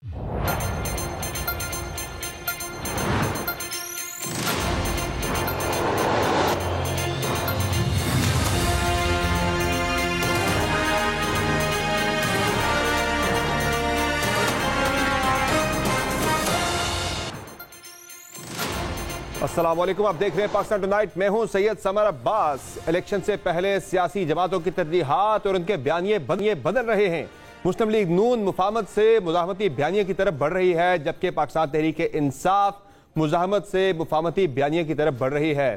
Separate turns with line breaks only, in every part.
السلام علیکم، آپ دیکھ رہے ہیں پاکستان ٹونائٹ، میں ہوں سید سمر عباس۔ الیکشن سے پہلے سیاسی جماعتوں کی ترجیحات اور ان کے بیانیے بدل رہے ہیں۔ مسلم لیگ نون مفاہمت سے مزاحمتی بیانیے کی طرف بڑھ رہی ہے، جبکہ پاکستان تحریک انصاف مزاحمت سے مفاہمتی بیانیے کی طرف بڑھ رہی ہے۔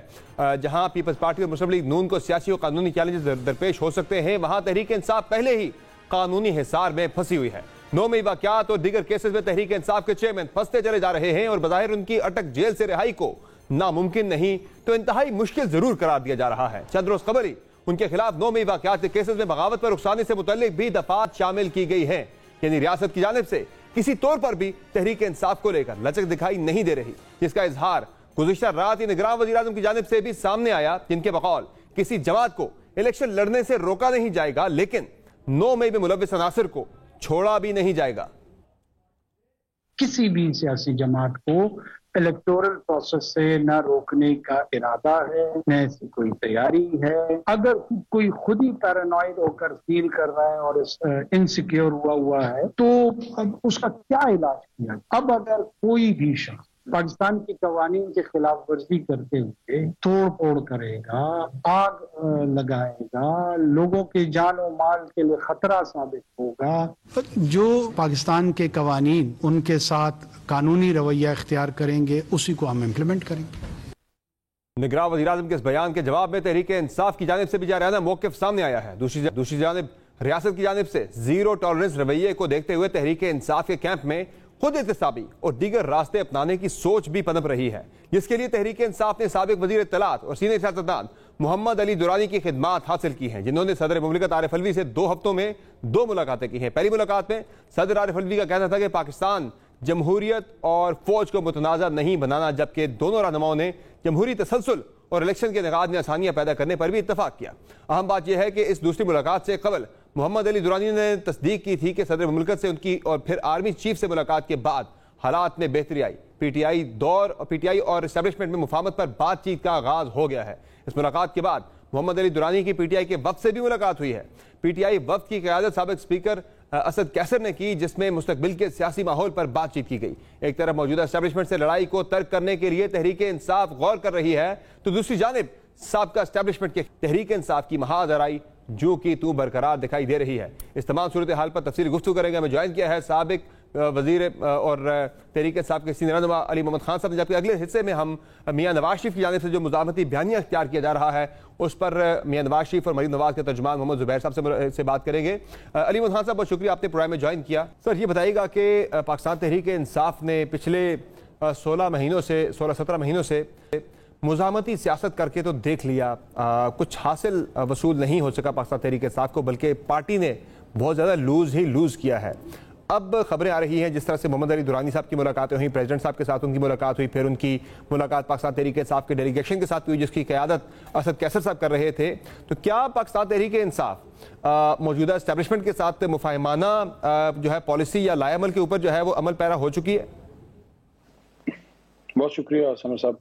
جہاں پیپلز پارٹی اور مسلم لیگ نون کو سیاسی اور قانونی چیلنجز درپیش ہو سکتے ہیں، وہاں تحریک انصاف پہلے ہی قانونی حصار میں پھنسی ہوئی ہے۔ 9 مئی واقعات اور دیگر کیسز میں تحریک انصاف کے چیئرمین پھنستے چلے جا رہے ہیں، اور بظاہر ان کی اٹک جیل سے رہائی کو ناممکن نہیں تو انتہائی مشکل ضرور قرار دیا جا رہا ہے۔ چند روز قبل ہی ان کے خلاف 9 مئی واقعات کے کیسز میں بغاوت پر رخصانی سے متعلق بھی دفعات شامل کی گئی ہیں، یعنی ریاست کی جانب سے کسی طور پر بھی تحریک انصاف کو لے کر لچک دکھائی نہیں دے رہی، جس کا اظہار گزشتہ رات ہی نگراں وزیر اعظم کی جانب سے بھی سامنے آیا، جن کے بقول کسی جماعت کو الیکشن لڑنے سے روکا نہیں جائے گا، لیکن 9 مئی میں ملوث عناصر کو چھوڑا بھی نہیں جائے گا۔
کسی بھی سیاسی جماعت کو الیکٹورل پروسیس سے نہ روکنے کا ارادہ ہے، نہ ایسی کوئی تیاری ہے۔ اگر کوئی خود ہی پیرانوائڈ ہو کر فیل کر رہا ہے اور انسیکیور ہوا ہے تو اب اس کا کیا علاج کیا؟ اب اگر کوئی بھی شخص پاکستان کی قوانین کے خلاف ورزی کرتے ہوئے توڑ پھوڑ کرے گا، آگ لگائے گا، لوگوں کے جان و مال کے لیے خطرہ ثابت ہوگا،
جو پاکستان کے قوانین ان کے ساتھ قانونی رویہ اختیار کریں گے اسی کو ہم امپلیمنٹ کریں گے۔
نگراں وزیر اعظم کے اس بیان کے جواب میں تحریک انصاف کی جانب سے بھی جارحانہ موقف سامنے آیا ہے۔ دوسری جانب ریاست کی جانب سے زیرو ٹالرنس رویے کو دیکھتے ہوئے تحریک انصاف کے کیمپ میں خود احتسابی اور دیگر راستے اپنانے کی سوچ بھی پنپ رہی ہے، جس کے لیے تحریک انصاف نے سابق وزیر اطلاعات اور سینئر سیاستدان محمد علی درانی کی خدمات حاصل کی ہیں، جنہوں نے صدر مملکت عارف علوی سے 2 ہفتوں میں 2 ملاقاتیں کی ہیں۔ پہلی ملاقات میں صدر عارف علوی کا کہنا تھا کہ پاکستان جمہوریت اور فوج کو متنازع نہیں بنانا، جبکہ دونوں رہنماؤں نے جمہوری تسلسل اور الیکشن کے انعقاد میں آسانیاں پیدا کرنے پر بھی اتفاق کیا۔ اہم بات یہ ہے کہ اس دوسری ملاقات سے قبل محمد علی درانی نے تصدیق کی تھی کہ صدر مملکت سے ان کی اور پھر آرمی چیف سے ملاقات کے بعد حالات میں بہتری آئی۔ پی ٹی آئی اور اسٹیبلشمنٹ میں مفاہمت پر بات چیت کا آغاز ہو گیا ہے۔ اس ملاقات کے بعد محمد علی درانی کی پی ٹی آئی کے وفد سے بھی ملاقات ہوئی ہے۔ پی ٹی آئی وفد کی قیادت سابق اسپیکر اسد کیسر نے کی، جس میں مستقبل کے سیاسی ماحول پر بات چیت کی گئی۔ ایک طرف موجودہ اسٹیبلشمنٹ سے لڑائی کو ترک کرنے کے لیے تحریک انصاف غور کر رہی ہے، تو دوسری جانب سابقہ اسٹیبلشمنٹ کے تحریک انصاف کی محاذ آرائی جو کہ تو برقرار دکھائی دے رہی ہے۔ اس تمام صورتحال پر تفصیلی گفتگو کریں گے۔ ہمیں جوائن کیا ہے سابق وزیر اور تحریک انصاف کے سینئر رہنما علی محمد خان صاحب نے، جبکہ اگلے حصے میں ہم میاں نواز شریف کی جانب سے جو مزاحمتی بیانیہ اختیار کیا جا رہا ہے اس پر میاں نواز شریف اور مریم نواز کے ترجمان محمد زبیر صاحب سے بات کریں گے۔ علی محمد خان صاحب بہت شکریہ، آپ نے پروگرام میں جوائن کیا۔ سر یہ بتائیے گا کہ پاکستان تحریک انصاف نے پچھلے 16 17 مہینوں سے مزاحمتی سیاست کر کے تو دیکھ لیا، کچھ حاصل وصول نہیں ہو سکا پاکستان تحریک انصاف کو، بلکہ پارٹی نے بہت زیادہ لوز کیا ہے۔ اب خبریں آ رہی ہیں جس طرح سے محمد علی درانی صاحب کی ملاقاتیں ہوئیں، پریزیڈنٹ صاحب کے ساتھ ان کی ملاقات ہوئی، پھر ان کی ملاقات پاکستان تحریک انصاف کے ڈیلیگیشن کے ساتھ ہوئی جس کی قیادت اسد کیسر صاحب کر رہے تھے، تو کیا پاکستان تحریک انصاف موجودہ اسٹیبلشمنٹ کے ساتھ مفاہمانہ جو ہے پالیسی یا لائے عمل کے اوپر جو ہے وہ عمل پیرا ہو چکی ہے؟
بہت شکریہ سمر صاحب۔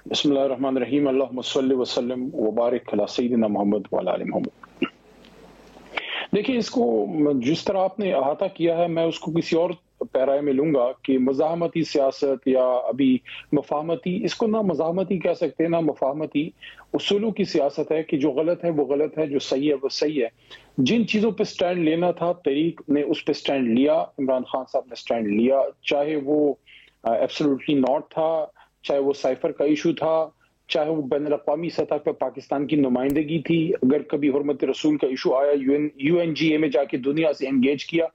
بسم اللہ الرحمن الرحیم، اللہم صلی وسلم وبارک علی سیدنا محمد وعلی آل محمد۔ دیکھیں، اس کو جس طرح آپ نے احاطہ کیا ہے میں اس کو کسی اور پیرائے میں لوں گا کہ مزاحمتی سیاست یا ابھی مفاہمتی، اس کو نہ مزاحمتی کہہ سکتے ہیں نہ مفاہمتی، اصولوں کی سیاست ہے کہ جو غلط ہے وہ غلط ہے، جو صحیح ہے وہ صحیح ہے۔ جن چیزوں پہ سٹینڈ لینا تھا تحریک نے اس پہ سٹینڈ لیا، عمران خان صاحب نے سٹینڈ لیا، چاہے وہ ایبسولوٹلی ناٹ تھا، چاہے وہ سائفر کا ایشو تھا، چاہے وہ بین الاقوامی سطح پہ پاکستان کی نمائندگی تھی، اگر کبھی حرمت رسول کا ایشو آیا یو این جی اے میں جا کے دنیا سے انگیج کیا،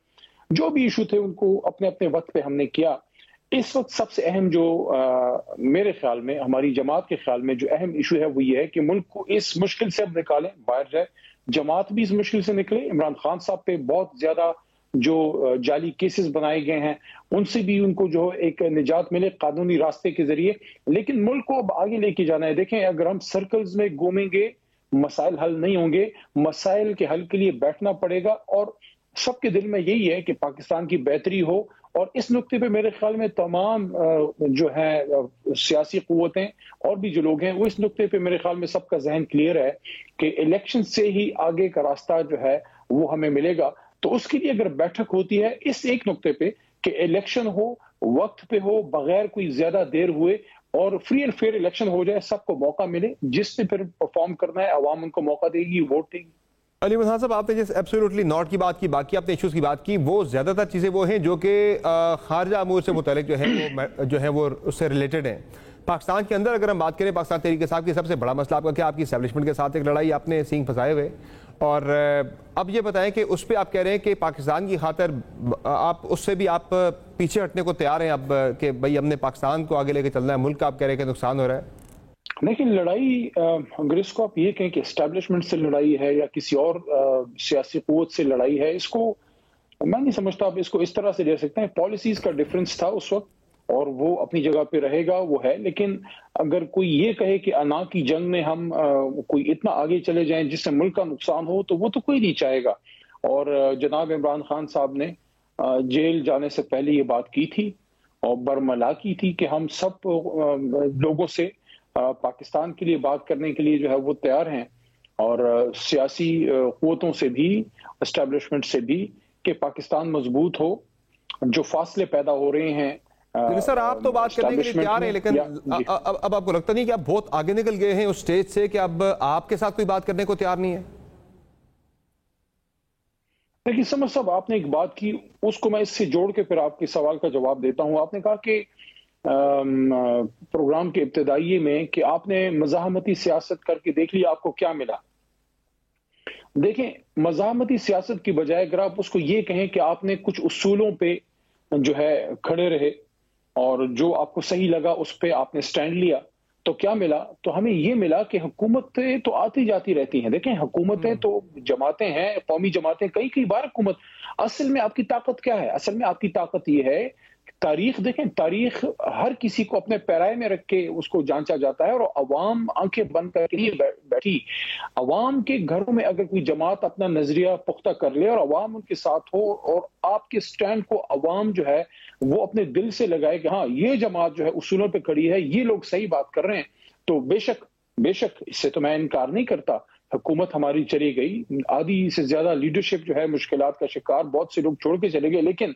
جو بھی ایشو تھے ان کو اپنے اپنے وقت پہ ہم نے کیا۔ اس وقت سب سے اہم جو میرے خیال میں، ہماری جماعت کے خیال میں جو اہم ایشو ہے وہ یہ ہے کہ ملک کو اس مشکل سے اب نکالیں، باہر جائے، جماعت بھی اس مشکل سے نکلے۔ عمران خان صاحب پہ بہت زیادہ جو جعلی کیسز بنائے گئے ہیں ان سے بھی ان کو جو ایک نجات ملے قانونی راستے کے ذریعے، لیکن ملک کو اب آگے لے کے جانا ہے۔ دیکھیں، اگر ہم سرکلز میں گھومیں گے مسائل حل نہیں ہوں گے، مسائل کے حل کے لیے بیٹھنا پڑے گا، اور سب کے دل میں یہی ہے کہ پاکستان کی بہتری ہو، اور اس نقطے پہ میرے خیال میں تمام جو ہیں سیاسی قوتیں اور بھی جو لوگ ہیں وہ اس نقطے پہ میرے خیال میں سب کا ذہن کلیئر ہے کہ الیکشن سے ہی آگے کا راستہ جو ہے وہ ہمیں ملے گا. تو اس کے لیے اگر بیٹھک ہوتی ہے اس ایک نقطے پہ کہ الیکشن ہو، وقت پہ ہو، بغیر کوئی زیادہ دیر ہوئے، اور فری اینڈ فیئر الیکشن ہو جائے، سب کو موقع ملے، جس سے پھر پرفارم کرنا ہے عوام ان کو موقع دے گی، ووٹ دے گی.
علی احمد خان صاحب، آپ نے جس ایبسولوٹلی ناٹ کی بات کی، باقی آپ نے ایشوز کی بات کی، وہ زیادہ تر چیزیں وہ ہیں جو کہ خارجہ امور سے متعلق جو ہے وہ اس سے ریلیٹڈ ہیں. پاکستان کے اندر اگر ہم بات کریں، پاکستان تحریک انصاف کی سب سے بڑا مسئلہ آپ کا کیا؟ آپ کی اسٹیبلشمنٹ کے ساتھ ایک لڑائی آپ نے سینگ پھنسائے ہوئے، اور اب یہ بتائیں کہ اس پہ آپ کہہ رہے ہیں کہ پاکستان کی خاطر آپ اس سے بھی آپ پیچھے ہٹنے کو تیار ہیں اب کہ بھئی ہم نے پاکستان کو آگے لے کے چلنا ہے، ملک کا آپ کہہ رہے ہیں کہ نقصان ہو رہا ہے؟
لیکن لڑائی اگر اس کو آپ یہ کہیں کہ اسٹیبلشمنٹ سے لڑائی ہے یا کسی اور سیاسی قوت سے لڑائی ہے، اس کو میں نہیں سمجھتا آپ اس کو اس طرح سے لے سکتے ہیں. پالیسیز کا ڈیفرنس تھا اس وقت اور وہ اپنی جگہ پہ رہے گا، وہ ہے. لیکن اگر کوئی یہ کہے کہ انا کی جنگ میں ہم کوئی اتنا آگے چلے جائیں جس سے ملک کا نقصان ہو، تو وہ تو کوئی نہیں چاہے گا. اور جناب عمران خان صاحب نے جیل جانے سے پہلے یہ بات کی تھی اور برملا کی تھی کہ ہم سب لوگوں سے پاکستان کے لیے بات کرنے کے لیے جو ہے وہ تیار ہیں، اور سیاسی قوتوں سے بھی، اسٹیبلشمنٹ سے بھی، کہ پاکستان مضبوط ہو. جو فاصلے پیدا ہو رہے ہیں
سر، آپ تو بات کرنے کے لیے تیار ہیں، لیکن اب آپ کو لگتا نہیں کہ آپ بہت آگے نکل گئے ہیں اس سٹیج سے کہ اب آپ کے ساتھ کوئی بات کرنے کو تیار نہیں ہے؟
لیکن سمجھ صاحب، آپ نے ایک بات کی، اس کو میں اس سے جوڑ کے پھر آپ کے سوال کا جواب دیتا ہوں. آپ نے کہا کہ پروگرام کے ابتدائیے میں کہ آپ نے مزاحمتی سیاست کر کے دیکھ لیا، آپ کو کیا ملا. دیکھیں، مزاحمتی سیاست کی بجائے اگر آپ اس کو یہ کہیں کہ آپ نے کچھ اصولوں پہ جو ہے کھڑے رہے اور جو آپ کو صحیح لگا اس پہ آپ نے سٹینڈ لیا، تو کیا ملا؟ تو ہمیں یہ ملا کہ حکومتیں تو آتی جاتی رہتی ہیں. دیکھیں، حکومتیں تو جماعتیں ہیں، قومی جماعتیں کئی بار حکومت. اصل میں آپ کی طاقت کیا ہے؟ اصل میں آپ کی طاقت یہ ہے، تاریخ دیکھیں، تاریخ ہر کسی کو اپنے پیرائے میں رکھ کے اس کو جانچا جاتا ہے، اور عوام آنکھیں بند کر کے نہیں بیٹھی. عوام کے گھروں میں اگر کوئی جماعت اپنا نظریہ پختہ کر لے اور عوام ان کے ساتھ ہو، اور آپ کے سٹینڈ کو عوام جو ہے وہ اپنے دل سے لگائے کہ ہاں یہ جماعت جو ہے اصولوں پہ کھڑی ہے، یہ لوگ صحیح بات کر رہے ہیں، تو بے شک اس سے تو میں انکار نہیں کرتا. حکومت ہماری چلی گئی، آدھی سے زیادہ لیڈرشپ جو ہے مشکلات کا شکار، بہت سے لوگ چھوڑ کے چلے گئے. لیکن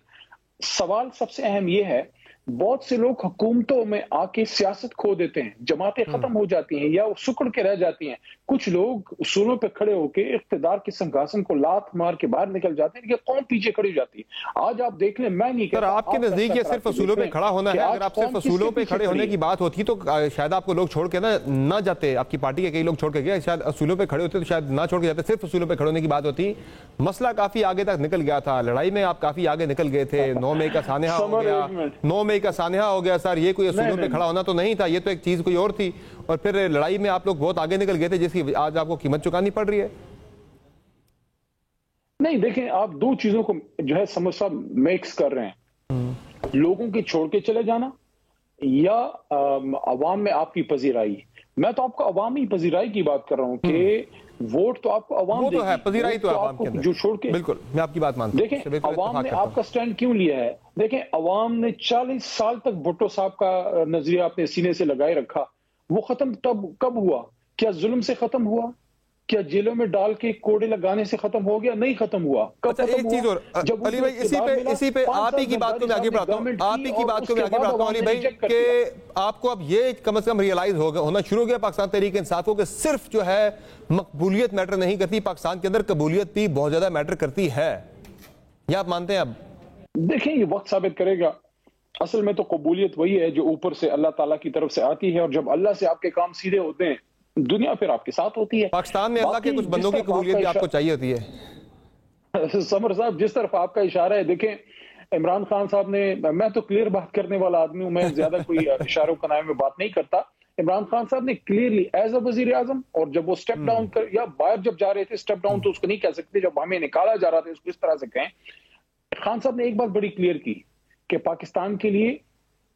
سوال سب سے اہم یہ ہے، بہت سے لوگ حکومتوں میں آ کے سیاست کھو دیتے ہیں، جماعتیں ختم ہو جاتی ہیں یا سکڑ کے رہ جاتی ہیں. کچھ لوگ اصولوں پہ کھڑے ہو کے اقتدار کے سنگھاسن کو لات مار کے باہر نکل جاتے ہیں، لیکن قوم پیچھے کھڑی ہو جاتی ہے. آج آپ دیکھ لیں، میں نہیں کہتا
آپ کے نزدیک یہ صرف اصولوں پہ کھڑا ہونا ہے. اگر آپ صرف اصولوں پہ کھڑے ہونے کی بات ہوتی تو شاید آپ کو لوگ چھوڑ کے نہ جاتے، آپ کی پارٹی کے کئی لوگ چھوڑ کے گئے، شاید اصولوں پہ کھڑے ہوتے تو شاید نہ چھوڑ کے جاتے. صرف اصولوں پہ کھڑے ہونے کی بات ہوتی، مسئلہ کافی آگے تک نکل گیا تھا. لڑائی میں آپ کافی آگے نکل گئے تھے. 9 مئی کا سانحہ ہو گیا، 9 مئی کا سانحہ ہو گیا. سر، یہ کوئی اصولوں پہ کھڑا ہونا تو نہیں تھا، یہ تو ایک چیز کوئی اور تھی، اور پھر لڑائی میں آپ لوگ بہت آگے نکل گئے تھے جس کی آج آپ کو قیمت چکانی پڑ رہی ہے.
نہیں، دیکھیں، آپ دو چیزوں کو جو ہے سمجھ صاحب میکس کر رہے ہیں. لوگوں کے چھوڑ کے چلے جانا یا عوام میں آپ کی پذیرائی. میں تو آپ کو عوامی پذیرائی کی بات کر رہا ہوں کہ ووٹ تو آپ کو عوام
وہ تو ہے، پذیرائی تو عوام کے اندر
جو چھوڑ کے.
بالکل، میں آپ کی بات مانتا ہوں.
دیکھیں، عوام نے آپ کا سٹینڈ کیوں لیا ہے؟ دیکھیں، عوام نے 40 سال تک بھٹو صاحب کا نظریہ اپنے سینے سے لگائے رکھا. وہ ختم کب ہوا؟ کیا ظلم سے ختم ہوا؟ کیا جیلوں میں ڈال کے کوڑے لگانے سے ختم ہو گیا؟ نہیں ختم ہوا.
ایک چیز اور علی بھائی، اسی پہ آپ ہی کی بات کو میں آگے بڑھاتا ہوں، آپ ہی کی بات کو میں آگے بڑھاتا ہوں علی بھائی، کہ آپ کو اب یہ کم از کم ریئلائز ہونا شروع ہو گیا پاکستان تحریک انصاف کو کہ صرف جو ہے مقبولیت میٹر نہیں کرتی، پاکستان کے اندر قبولیت بھی بہت زیادہ میٹر کرتی ہے. یہ آپ مانتے ہیں؟ اب
دیکھیں، یہ وقت ثابت کرے گا. اصل میں تو قبولیت وہی ہے جو اوپر سے اللہ تعالیٰ کی طرف سے آتی ہے، اور جب اللہ سے آپ کے کام سیدھے ہوتے ہیں، دنیا پھر آپ کے ساتھ ہوتی ہے.
پاکستان میں اللہ کے کچھ بندوں کی قبولیت بھی آپ کو چاہیے ہوتی ہے.
سمر صاحب، جس طرف آپ کا اشارہ ہے، دیکھیں عمران خان صاحب نے، میں تو کلیئر بات کرنے والا آدمی ہوں، میں زیادہ کوئی اشاروں کنائے میں بات نہیں کرتا. عمران خان صاحب نے کلیئرلی ایز اے وزیر اعظم، اور جب وہ سٹیپ ڈاؤن کر یا باہر جب جا رہے تھے، سٹیپ ڈاؤن تو اس کو نہیں کہہ سکتے، جب ہمیں نکالا جا رہا تھا اس کو اس طرح سے کہیں، خان صاحب نے ایک بات بڑی کلیئر کی کہ پاکستان کے لیے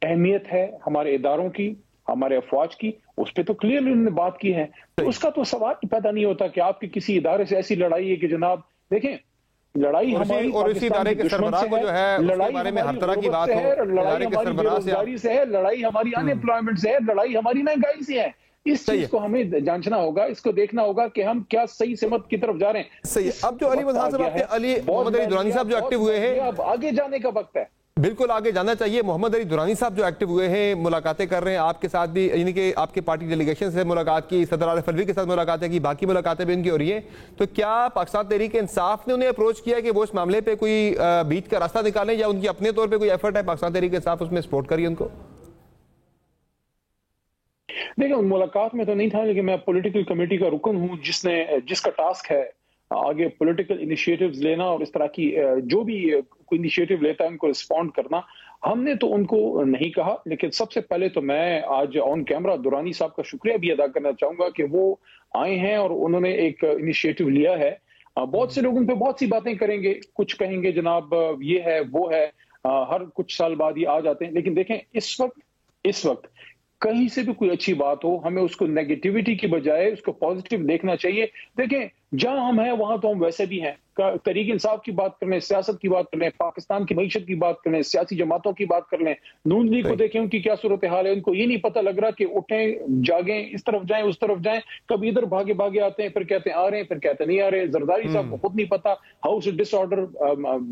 اہمیت ہے ہمارے اداروں کی، ہمارے افواج کی. اس پہ تو کلیئرلی انہوں نے بات کی ہے. تو اس کا تو سوال پیدا نہیں ہوتا کہ آپ کے کسی ادارے سے ایسی لڑائی ہے کہ جناب دیکھیں، लड़ाई हमारी
और इसी इदारे के सरबराह को जो है उसके बारे में हर तरह की बात हो,
लड़ाई हमारी बेरोजगारी से है, लड़ाई हमारी अनएम्प्लॉयमेंट से है, लड़ाई हमारी महंगाई से है। इस चीज को हमें जांचना होगा, इसको देखना होगा कि हम क्या सही सिमत की तरफ जा रहे हैं।
सही है। अब जो अली मोहम्मद अली दुरानी साहब जो एक्टिव हुए हैं,
अब आगे जाने का वक्त है,
बिल्कुल आगे जाना चाहिए। मोहम्मद अली दुरानी साहब जो एक्टिव हुए हैं, मुलाकातें कर रहे हैं आपके साथ भी, यानी कि आपके पार्टी डेलीगेशन से मुलाकात की, सदर आरिफ अलवी के साथ मुलाकातें की, बाकी मुलाकातें भी उनकी हो रही है। तो क्या पाकिस्तान तहरीक इंसाफ ने उन्हें अप्रोच किया कि वो इस मामले पे कोई बीच का रास्ता निकालें, या उनकी अपने तौर पर कोई एफर्ट है पाकिस्तान तहरीक इंसाफ उसमें सपोर्ट करिए उनको?
देखिए, मुलाकात में तो नहीं था, लेकिन मैं पॉलिटिकल कमेटी का रुकन हूं जिसका टास्क है आगे पॉलिटिकल इनिशिएटिव्स लेना और इस तरह की जो भी कोई इनिशिएटिव लेता है उनको रिस्पॉन्ड करना। हमने तो उनको नहीं कहा, लेकिन सबसे पहले तो मैं आज ऑन कैमरा दुरानी साहब का शुक्रिया भी अदा करना चाहूंगा कि वो आए हैं और उन्होंने एक इनिशिएटिव लिया है। बहुत से लोग उन पर बहुत सी बातें करेंगे, कुछ कहेंगे जनाब ये है वो है, हर कुछ साल बाद ये आ जाते हैं। लेकिन देखें, इस वक्त कहीं से भी कोई अच्छी बात हो, हमें उसको नेगेटिविटी की बजाय उसको पॉजिटिव देखना चाहिए। देखें, जहां हम हैं वहां तो हम वैसे भी हैं। तहरीक इंसाफ की बात कर लें, सियासत की बात कर लें, पाकिस्तान की मईशत की बात कर लें, सियासी जमातों की बात कर लें, नून लीग को देखें उनकी क्या सूरत हाल है। उनको ये नहीं पता लग रहा कि उठें जागें, इस तरफ जाएं उस तरफ जाएं, कभी इधर भागे भागे आते हैं, फिर कहते हैं आ रहे हैं, फिर कहते नहीं आ रहे। जरदारी साहब को खुद नहीं पता, हाउस डिसऑर्डर,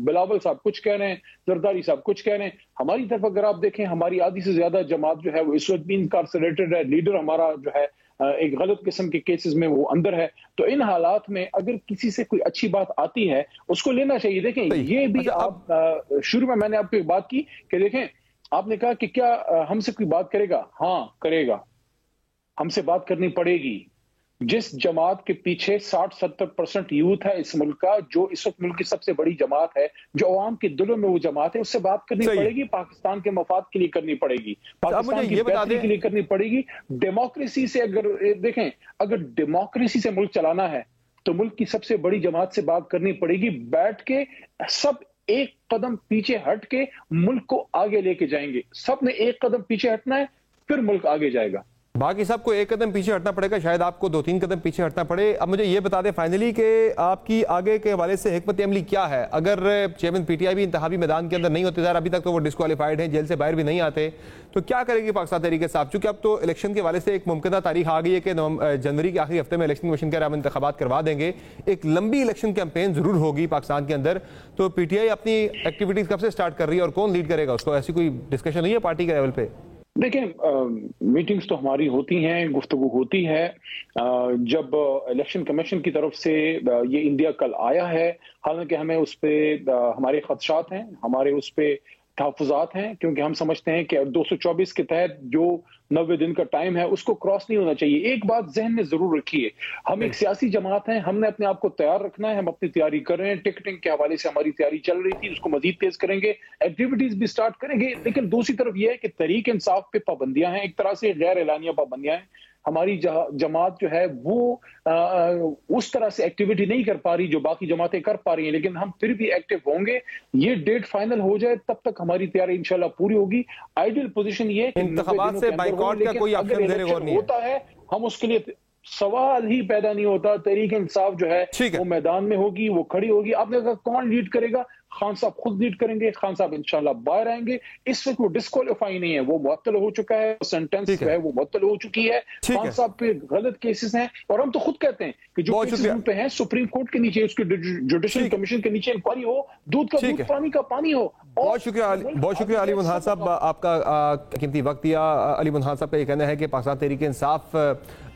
बिलावल साहब कुछ कह रहे हैं, जरदारी साहब कुछ कह रहे हैं। हमारी तरफ अगर आप देखें, हमारी आधी से ज्यादा जमात जो है वो इस वक्त भी इनकार्सरेटेड है। लीडर हमारा जो है एक गलत किस्म के केसेस में वो अंदर है। तो इन हालात में अगर किसी से कोई अच्छी बात आती है उसको लेना चाहिए। देखें, ये भी आप शुरू में मैंने आपको एक बात की कि देखें, आपने कहा कि क्या हमसे कोई बात करेगा? हाँ करेगा, हमसे बात करनी पड़ेगी। जिस जमात के पीछे 60-70% यूथ है इस मुल्क का, जो इस वक्त मुल्क की सबसे बड़ी जमात है, जो अवाम के दिलों में वो जमात है, उससे बात करनी पड़ेगी। पाकिस्तान के मफाद के लिए करनी पड़ेगी, पाकिस्तान की बेहतरी के लिए करनी पड़ेगी। डेमोक्रेसी से अगर देखें, अगर डेमोक्रेसी से मुल्क चलाना है तो मुल्क की सबसे बड़ी जमात से बात करनी पड़ेगी। बैठ के सब एक कदम पीछे हट के मुल्क को आगे लेके जाएंगे। सब ने एक कदम पीछे हटना है, फिर मुल्क आगे जाएगा।
बाकी सबको एक कदम पीछे हटना पड़ेगा, शायद आपको 2-3 कदम पीछे हटना पड़े। अब मुझे ये बता दें फाइनली कि आपकी आगे के हवाले से हिकमत अमली क्या है? अगर चेयरमैन पीटीआई भी इंतखाबी मैदान के अंदर नहीं होते, अभी तक तो वो डिस्क्वालीफाइड हैं, जेल से बाहर भी नहीं आते, तो क्या करेगी पाकिस्तान तहरीक इंसाफ? चूंकि अब तो इलेक्शन के हवाले से एक मुमकिन तारीख आ गई है कि जनवरी के आखिरी हफ्ते में इलेक्शन कमीशन कह रहा है हम इंतखाबात करवा देंगे। एक लंबी इलेक्शन कैंपेन जरूर होगी पाकिस्तान के अंदर, तो पीटीआई अपनी एक्टिविटीज कब से स्टार्ट कर रही है और कौन लीड करेगा उसको? ऐसी कोई डिस्कशन नहीं है पार्टी के लेवल पे?
देखें, मीटिंग्स तो हमारी होती हैं, गुफ्तगू होती है। जब इलेक्शन कमीशन की तरफ से ये इंडिया कल आया है, हालांकि हमें उस पर हमारे खदशात हैं, हमारे उस पर तहफ़्फ़ुज़ात हैं, क्योंकि हम समझते हैं कि 224 के तहत जो 90 दिन का टाइम है उसको क्रॉस नहीं होना चाहिए। एक बात जहन में जरूर रखिए, हम एक सियासी जमात हैं, हमने अपने आप को तैयार रखना है। हम अपनी तैयारी कर रहे हैं, टिकटिंग के हवाले से हमारी तैयारी चल रही थी, उसको मजीद तेज करेंगे, एक्टिविटीज भी स्टार्ट करेंगे। लेकिन दूसरी तरफ यह है कि तहरीक इंसाफ पे पाबंदियां हैं, एक तरह से गैर एलानिया पाबंदियां हैं। हमारी जमात जो है वो उस तरह से एक्टिविटी नहीं कर पा रही जो बाकी जमातें कर पा रही हैं, लेकिन हम फिर भी एक्टिव होंगे। ये डेट फाइनल हो जाए तब तक हमारी तैयारी इंशाल्लाह पूरी होगी। आइडियल पोजीशन ये
इंतखाबात से बाइकॉट का कोई ऑप्शन देने को नहीं
होता है, हम उसके लिए सवाल ही पैदा नहीं होता। तहरीक इंसाफ जो है वो मैदान में होगी, वो खड़ी होगी। आपने कहा कौन लीड करेगा? खान साहब खुद लीड करेंगे, खान साहब इंशाल्लाह बाहर आएंगे। इस वक्त वो डिस्क्वालीफाई नहीं है, वो मुअत्तल हो चुका है, सेंटेंस जो है वो मुअत्तल हो चुकी है। खान साहब पे गलत केसेस हैं और हम तो खुद कहते हैं कि जो केसेस उन पे हैं सुप्रीम कोर्ट के नीचे, उसके जुडिशल कमीशन के नीचे इंक्वायरी हो, दूध का दूध पानी का पानी हो।
बहुत शुक्रिया अली मुनहाल साहब, आपका कीमती वक्त दिया। अली मुनहाल साहब का ये कहना है कि पाकिस्तान तहरीक इंसाफ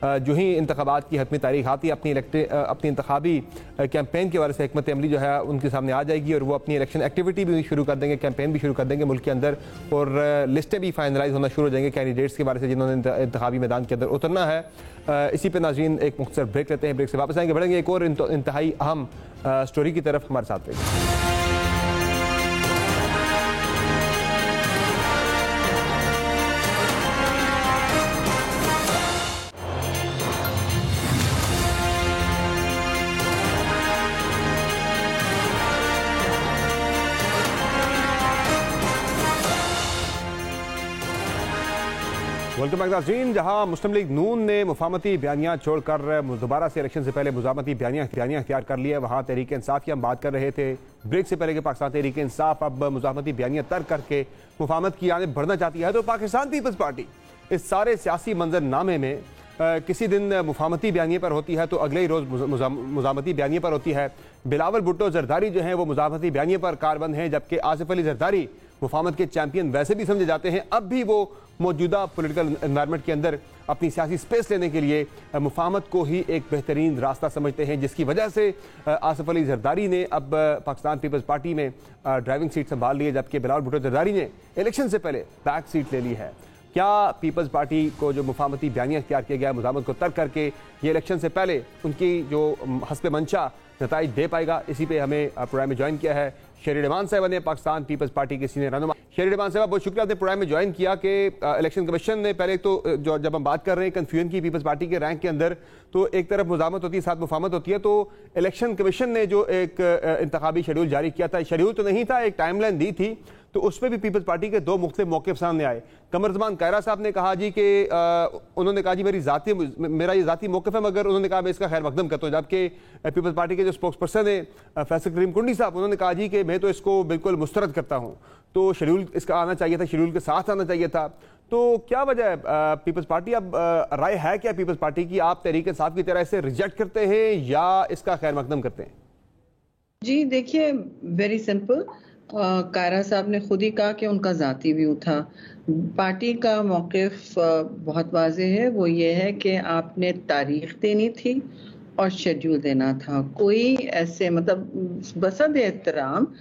जो ही इंतखाबात की हतमी तारीख आती है, अपनी इंतखाबी कैंपेन के बारे से हिकमत अमली जो है उनके सामने आ जाएगी और वो अपनी इलेक्शन एक्टिविटी भी शुरू कर देंगे, कैंपेन भी शुरू कर देंगे मुल्क के अंदर, और लिस्टें भी फाइनलाइज होना शुरू हो जाएंगे कैंडिडेट्स के बारे से जिन्होंने इंतखाबी मैदान के अंदर उतरना है। इसी पे नाज़रीन एक मुख्तसर ब्रेक लेते हैं, ब्रेक से वापस आएंगे, बढ़ेंगे एक और इंतहाई अहम स्टोरी की तरफ। हमारे साथ रहिए। वेलकम बैक नाज़रीन। जहां मुस्लिम लीग नून ने मुफाहमती बयानिया छोड़कर दोबारा से इलेक्शन से पहले मुफाहमती बयानिया इख्तियार कर लिया, वहां तहरीक इंसाफ की हम बात कर रहे थे ब्रेक से पहले कि पाकिस्तान तहरीक इंसाफ अब मुफाहमती बयानिया तर्क करके मुफाहमत की जानिब बढ़ना चाहती है। तो पाकिस्तान पीपल्स पार्टी इस सारे सियासी मंजरनामे में किसी दिन मुफाहमती बयानिए पर होती है तो अगले ही रोज़ मुज़ाहमती बयानिए पर होती है। बिलावल भुट्टो जरदारी जो हैं वो मुज़ाहमती बयानिए पर कारबंद हैं, जबकि आसिफ अली जरदारी मुफाहमत के चैंपियन वैसे भी समझे जाते हैं। अब भी वो मौजूदा पॉलिटिकल एनवायरनमेंट के अंदर अपनी सियासी स्पेस लेने के लिए मुफाहमत को ही एक बेहतरीन रास्ता समझते हैं, जिसकी वजह से आसिफ अली जरदारी ने अब पाकिस्तान पीपल्स पार्टी में ड्राइविंग सीट संभाल ली है, जबकि बिलावल भुट्टो जरदारी ने इलेक्शन से पहले बैक सीट ले ली है। क्या पीपल्स पार्टी को जो मुफाहमती बयानिया इख्तियार किया गया है मुज़ाहमत को तर्क करके, ये इलेक्शन से पहले उनकी जो हस्ब मंशा नताइज दे पाएगा? इसी पे हमें प्रोग्राम में ज्वाइन किया है शेरी रेहमान साहब ने, पाकिस्तान पीपल्स पार्टी के सीनियर रहनुमा। शेरी रेहमान साहब, बहुत शुक्रिया आपने प्रोग्राम में ज्वाइन किया कि इलेक्शन कमीशन ने पहले तो जो जब हम बात कर रहे हैं कन्फ्यूजन की पीपल्स पार्टी के रैंक के अंदर, तो एक तरफ मुज़ाहमत होती है साथ मुफाहमत होती है, तो इलेक्शन कमीशन ने जो एक इंतखाबी शेड्यूल जारी किया था, शेड्यूल तो नहीं था, एक टाइमलाइन दी थी, तो उस पर भी पीपल्स पार्टी के दो मुख्तलिफ मौक़िफ़ सामने आए। कमरज़मान कायरा साहब ने कहा जी कि उन्होंने कहा जी मेरा ये ज़ाती मौक़िफ़ है, मगर उन्होंने कहा मैं इसका खैर मकदम करता हूँ। जबकि पीपल्स पार्टी के जो स्पोक्स पर्सन है फैसल करीम कुंडी साहब, उन्होंने कहा जी कि मैं तो इसको बिल्कुल मुस्तरद करता हूँ, तो शेड्यूल इसका आना चाहिए था, शेड्यूल के साथ आना चाहिए था। तो क्या वजह है पीपल्स पार्टी, अब राय है क्या पीपल्स पार्टी की, आप तहरीक इंसाफ की तरह इसे रिजेक्ट करते हैं या इसका खैर मकदम करते हैं?
जी देखिए, वेरी सिंपल, कायरा साहब ने खुद ही कहा कि उनका ज़ाती व्यू था। पार्टी का मौक़िफ़ बहुत वाज़ेह है, वो ये है कि आपने तारीख देनी थी और शेड्यूल देना था। कोई ऐसे मतलब बसद एहतराम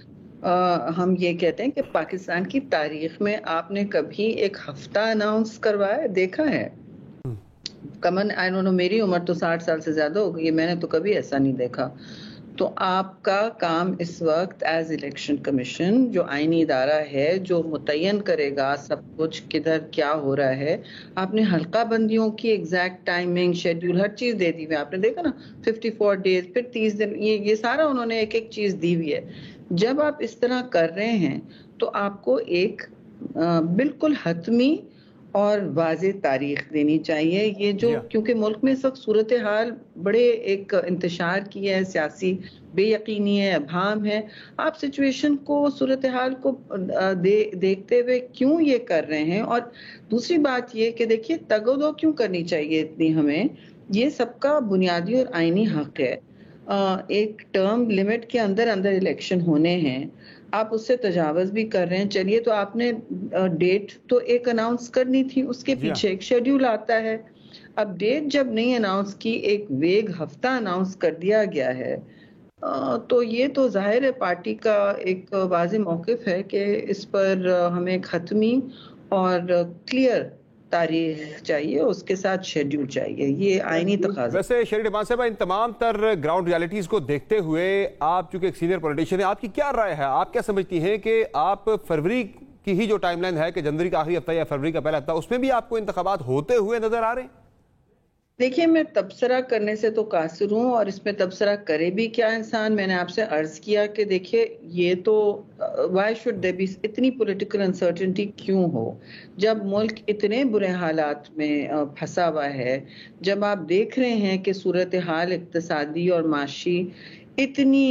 हम ये कहते हैं कि पाकिस्तान की तारीख में आपने कभी एक हफ्ता अनाउंस करवाया देखा है? कमन आई डोंट नो, मेरी उम्र तो 60 साल से ज़्यादा हो गई है, मैंने तो कभी ऐसा नहीं देखा। तो आपका काम इस वक्त एज इलेक्शन कमीशन, जो आईनी इदारा है जो मुतय्यन करेगा सब कुछ किधर क्या हो रहा है, आपने हल्का बंदियों की एग्जैक्ट टाइमिंग, शेड्यूल, हर चीज़ दे दी हुई है। आपने देखा ना 54 डेज, फिर 30 दिन, ये सारा उन्होंने एक एक चीज़ दी हुई है। जब आप इस तरह कर रहे हैं तो आपको एक बिल्कुल हतमी और वाज़े तारीख देनी चाहिए। ये जो क्योंकि मुल्क में इस वक्त सूरत हाल बड़े एक इंतशार की है, सियासी बेयकीनी है, अभाम है, आप सिचुएशन को, सूरत हाल को देखते हुए क्यों ये कर रहे हैं? और दूसरी बात ये कि देखिए, तगोदो क्यों करनी चाहिए इतनी हमें? ये सबका बुनियादी और आईनी हक है। एक टर्म लिमिट के अंदर अंदर इलेक्शन होने हैं, आप उससे तजावज़ भी कर रहे हैं। चलिए, तो आपने डेट तो एक अनाउंस करनी थी, उसके पीछे एक शेड्यूल आता है। अब डेट जब नहीं अनाउंस की, एक वेग हफ्ता अनाउंस कर दिया गया है, तो ये तो जाहिर है पार्टी का एक वाज़ेह मौक़िफ़ है कि इस पर हमें एक हतमी और क्लियर तारीख चाहिए, उसके साथ शेड्यूल चाहिए, ये आईनी तकाज़ा।
वैसे शेरी रेहमान साहब, इन तमाम तर ग्राउंड रियलिटीज़ को देखते हुए आप चूंकि एक सीनियर पॉलिटिशियन है, आपकी क्या राय है? आप क्या समझती हैं कि आप फरवरी की ही जो टाइमलाइन है कि जनवरी का आखिरी हफ्ता या फरवरी का पहला हफ्ता, उसमें भी आपको इंतखाबात होते हुए नजर आ रहे हैं?
देखिए, मैं तबसरा करने से तो कासिर हूँ, और इसमें तबसरा करे भी क्या इंसान। मैंने आपसे अर्ज किया कि देखिए, ये तो वाई शुड देयर बी इतनी पॉलिटिकल अनसर्टेनिटी क्यों हो, जब मुल्क इतने बुरे हालात में फंसा हुआ है, जब आप देख रहे हैं कि सूरत हाल इक्तिसादी और माशी इतनी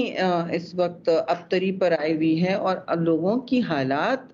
इस वक्त अबतरी पर आई हुई है, और लोगों की हालात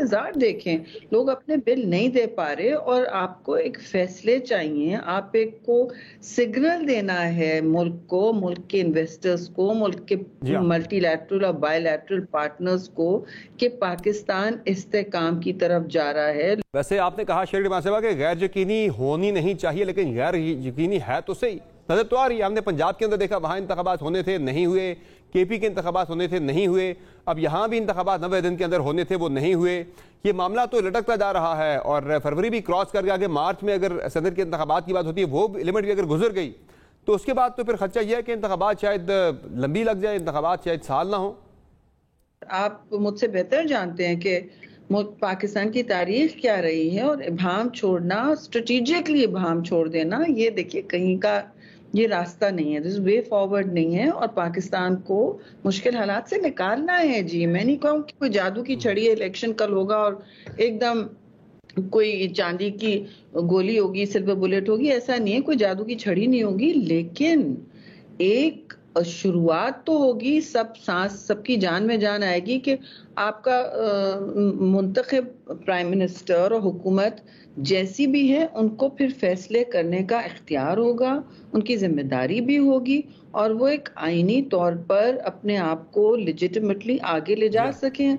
ज़ार देखें, लोग अपने बिल नहीं दे पा रहे, और आपको एक फैसले चाहिए, आप एक को सिग्नल देना है मुल्क को, मुल्क के इन्वेस्टर्स को, मुल्क के मल्टीलैटरल और बायलैटरल पार्टनर्स को, कि पाकिस्तान इस्तेकाम की तरफ जा रहा है।
वैसे आपने कहा शेरी रेहमान साहब कि गैर यकीनी होनी नहीं चाहिए, लेकिन गैर यकीनी है तो सही, नजर तो आ रही है। हमने पंजाब के अंदर देखा, वहाँ इंतखाबात होने थे, नहीं हुए। केपी के इंतखाबात होने थे, नहीं हुए। अब यहाँ भी इंतखाबात 90 दिन के अंदर होने थे, वो नहीं हुए। ये मामला तो लटकता जा रहा है, और फरवरी भी क्रॉस करके आगे मार्च में अगर सदर के इंतखाबात की बात होती है, वो लिमिट भी अगर गुजर गई, तो उसके बाद तो फिर खर्चा यह है कि इंतखाबात शायद लंबी लग जाए, इंतखाबात शायद साल ना हो।
आप मुझसे बेहतर जानते हैं कि पाकिस्तान की तारीख क्या रही है, और इबाम छोड़ना, स्ट्रेटेजिकली इबाम छोड़ देना, ये देखिए कहीं का ये रास्ता नहीं है, दिस वे फॉरवर्ड नहीं है, और पाकिस्तान को मुश्किल हालात से निकालना है। जी, मैं नहीं कहूँ कि कोई जादू की छड़ी इलेक्शन कल होगा और एकदम कोई चांदी की गोली होगी, सिल्वर बुलेट होगी, ऐसा नहीं है, कोई जादू की छड़ी नहीं होगी, लेकिन एक शुरुआत तो होगी, सबकी जान में जान आएगी कि आपका मुंतखब प्राइम मिनिस्टर और हुकूमत जैसी भी है उनको फिर फैसले करने का इख्तियार होगा, उनकी जिम्मेदारी भी होगी और वो एक आईनी तौर पर अपने आप को लेजिटिमेटली आगे ले जा सकें।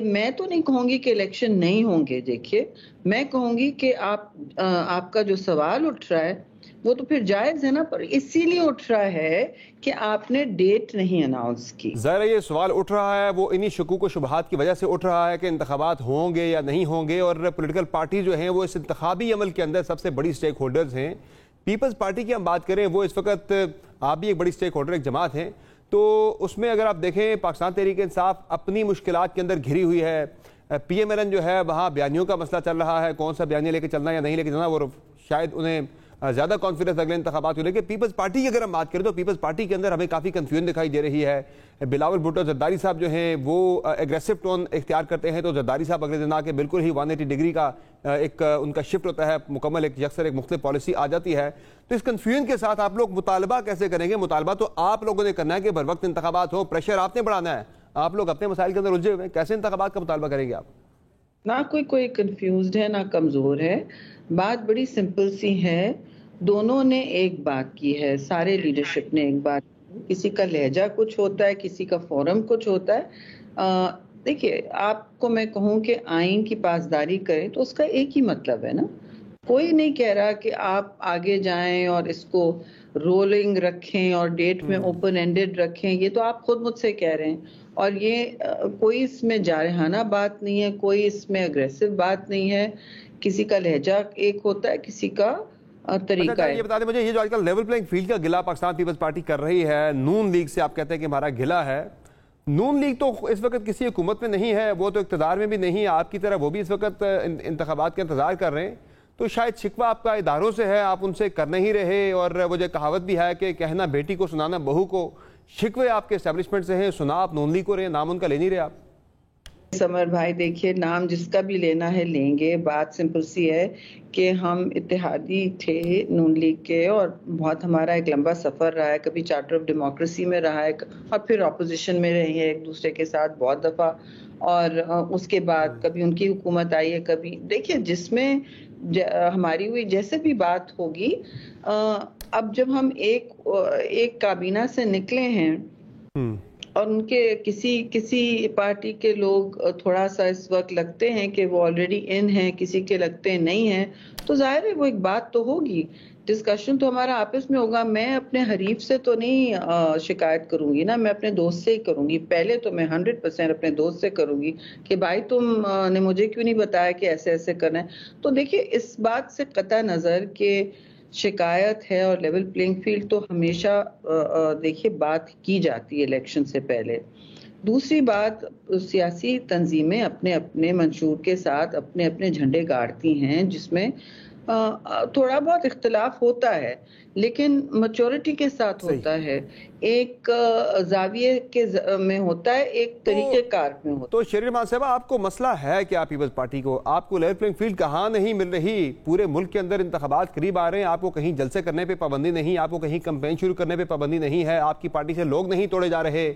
मैं तो नहीं कहूंगी कि इलेक्शन नहीं होंगे, देखिए मैं कहूंगी कि आपका जो सवाल उठ रहा है वो तो फिर जायज है ना, पर इसीलिए उठ रहा है कि आपने डेट नहीं अनाउंस की।
ज़ाहिर ये सवाल उठ रहा है वो इन्हीं शकूक व शुबहात की वजह से उठ रहा है कि इंतखाबात होंगे या नहीं होंगे, और पॉलिटिकल पार्टी जो हैं वो इस इंतखाबी अमल के अंदर सबसे बड़ी स्टेक होल्डर्स हैं। पीपल्स पार्टी की हम बात करें, वो इस वक्त आप भी एक बड़ी स्टेक होल्डर एक जमात हैं, तो उसमें अगर आप देखें पाकिस्तान तहरीक इंसाफ अपनी मुश्किलात के अंदर घिरी हुई है। PMLN जो है वहाँ बयानियों का मसला चल रहा है, कौन सा बयानिया लेके चलना या नहीं लेके चलना, वो शायद उन्हें ज़्यादा कॉन्फिडेंस अगले इंतखाबात को लेकर। पीपल्स पार्टी की अगर हम बात करें तो पीपल्स पार्टी के अंदर हमें काफ़ी कन्फ्यूजन दिखाई दे रही है। बिलावल भुट्टो जरदारी साहब जो हैं वो एग्रेसिव टोन इख्तियार करते हैं, तो जरदारी साहब अगले दिन आके बिल्कुल ही 180 डिग्री का एक उनका शिफ्ट होता है, मुकम्मल एक यकसर एक मुख्तलिफ पॉलिसी आ जाती है। तो इस कन्फ्यूजन के साथ आप लोग मुतालबा कैसे करेंगे? मुतालबा तो आप लोगों ने करना है कि बर वक्त इंतखाबात हो, प्रेशर आपने बढ़ाना है, आप लोग अपने मसाइल के अंदर उलझे हुए हैं, कैसे इंतखाबात का मुतालबा करेंगे आप?
ना कोई कंफ्यूज्ड है ना कमजोर है, बात बड़ी सिंपल सी है। दोनों ने एक बात की है, सारे लीडरशिप ने एक बात, किसी का लहजा कुछ होता है, किसी का फोरम कुछ होता है। देखिए आपको मैं कहूँ कि आइन की पासदारी करें तो उसका एक ही मतलब है ना, कोई नहीं कह रहा कि आप आगे जाएं और इसको रोलिंग रखें और डेट में ओपन एंडेड रखें, ये तो आप खुद मुझसे कह रहे हैं, और ये कोई इसमें जारहाना बात नहीं है, कोई इसमें अग्रेसिव बात नहीं है, किसी का लहजा एक होता है, किसी का तरीका है।
ये बता दें मुझे, ये जो आजकल लेवल प्लेइंग फील्ड का गिला पाकिस्तान पीपल्स पार्टी कर रही है, नून लीग से आप कहते हैं कि हमारा गिला है, नून लीग तो इस वक्त किसी हुकूमत में नहीं है, वो तो इक़्तिदार में भी नहीं है आपकी तरह, वो भी इस वक्त इंतखाबात का इंतजार कर रहे हैं, तो शायद शिकवा आपका इदारों से है, आप उनसे कर नहीं रहे। और वो जो कहावत भी है कि कहना बेटी को सुनाना बहू को, शिकवे आपके एस्टेब्लिशमेंट से हैं, सुना आप नून लीग को रहे, नाम उनका ले नहीं रहे आप।
समर भाई देखिए, नाम जिसका भी लेना है लेंगे, बात सिंपल सी है कि हम इत्तेहादी थे नून लीग के, और बहुत हमारा एक लंबा सफ़र रहा है, कभी चार्टर ऑफ डेमोक्रेसी में रहा है और फिर अपोजिशन में रही है एक दूसरे के साथ बहुत दफ़ा, और उसके बाद कभी उनकी हुकूमत आई है, कभी देखिए जिसमें हमारी हुई जैसे भी बात होगी। अब जब हम एक काबीना से निकले हैं और उनके किसी पार्टी के लोग थोड़ा सा इस वक्त लगते हैं कि वो ऑलरेडी इन हैं, किसी के लगते नहीं हैं, तो जाहिर है वो एक बात तो होगी, डिस्कशन तो हमारा आपस में होगा। मैं अपने हरीफ से तो नहीं शिकायत करूंगी ना, मैं अपने दोस्त से ही करूंगी। पहले तो मैं 100% अपने दोस्त से करूंगी कि भाई तुम ने मुझे क्यों नहीं बताया कि ऐसे ऐसे करना है। तो देखिए इस बात से कतई नजर के शिकायत है और लेवल प्लेइंग फील्ड तो हमेशा देखिए बात की जाती है इलेक्शन से पहले। दूसरी बात, सियासी तंजीमें अपने अपने मंशूर के साथ अपने अपने झंडे गाड़ती हैं, जिसमें थोड़ा बहुत इख्तिलाफ होता है लेकिन मैच्योरिटी के साथ होता है, एक जाविये के में होता है, एक तरीके कार में होता है।
तो शरीर मान साहब, आपको मसला है क्या पीपल्स पार्टी को? आपको लेवल प्लेइंग फील्ड कहाँ नहीं मिल रही? पूरे मुल्क के अंदर इंतखाबात करीब आ रहे हैं, आपको कहीं जलसे करने पे पाबंदी नहीं, आपको कहीं कैंपेन शुरू करने पे पाबंदी नहीं है, आपकी पार्टी से लोग नहीं तोड़े जा रहे,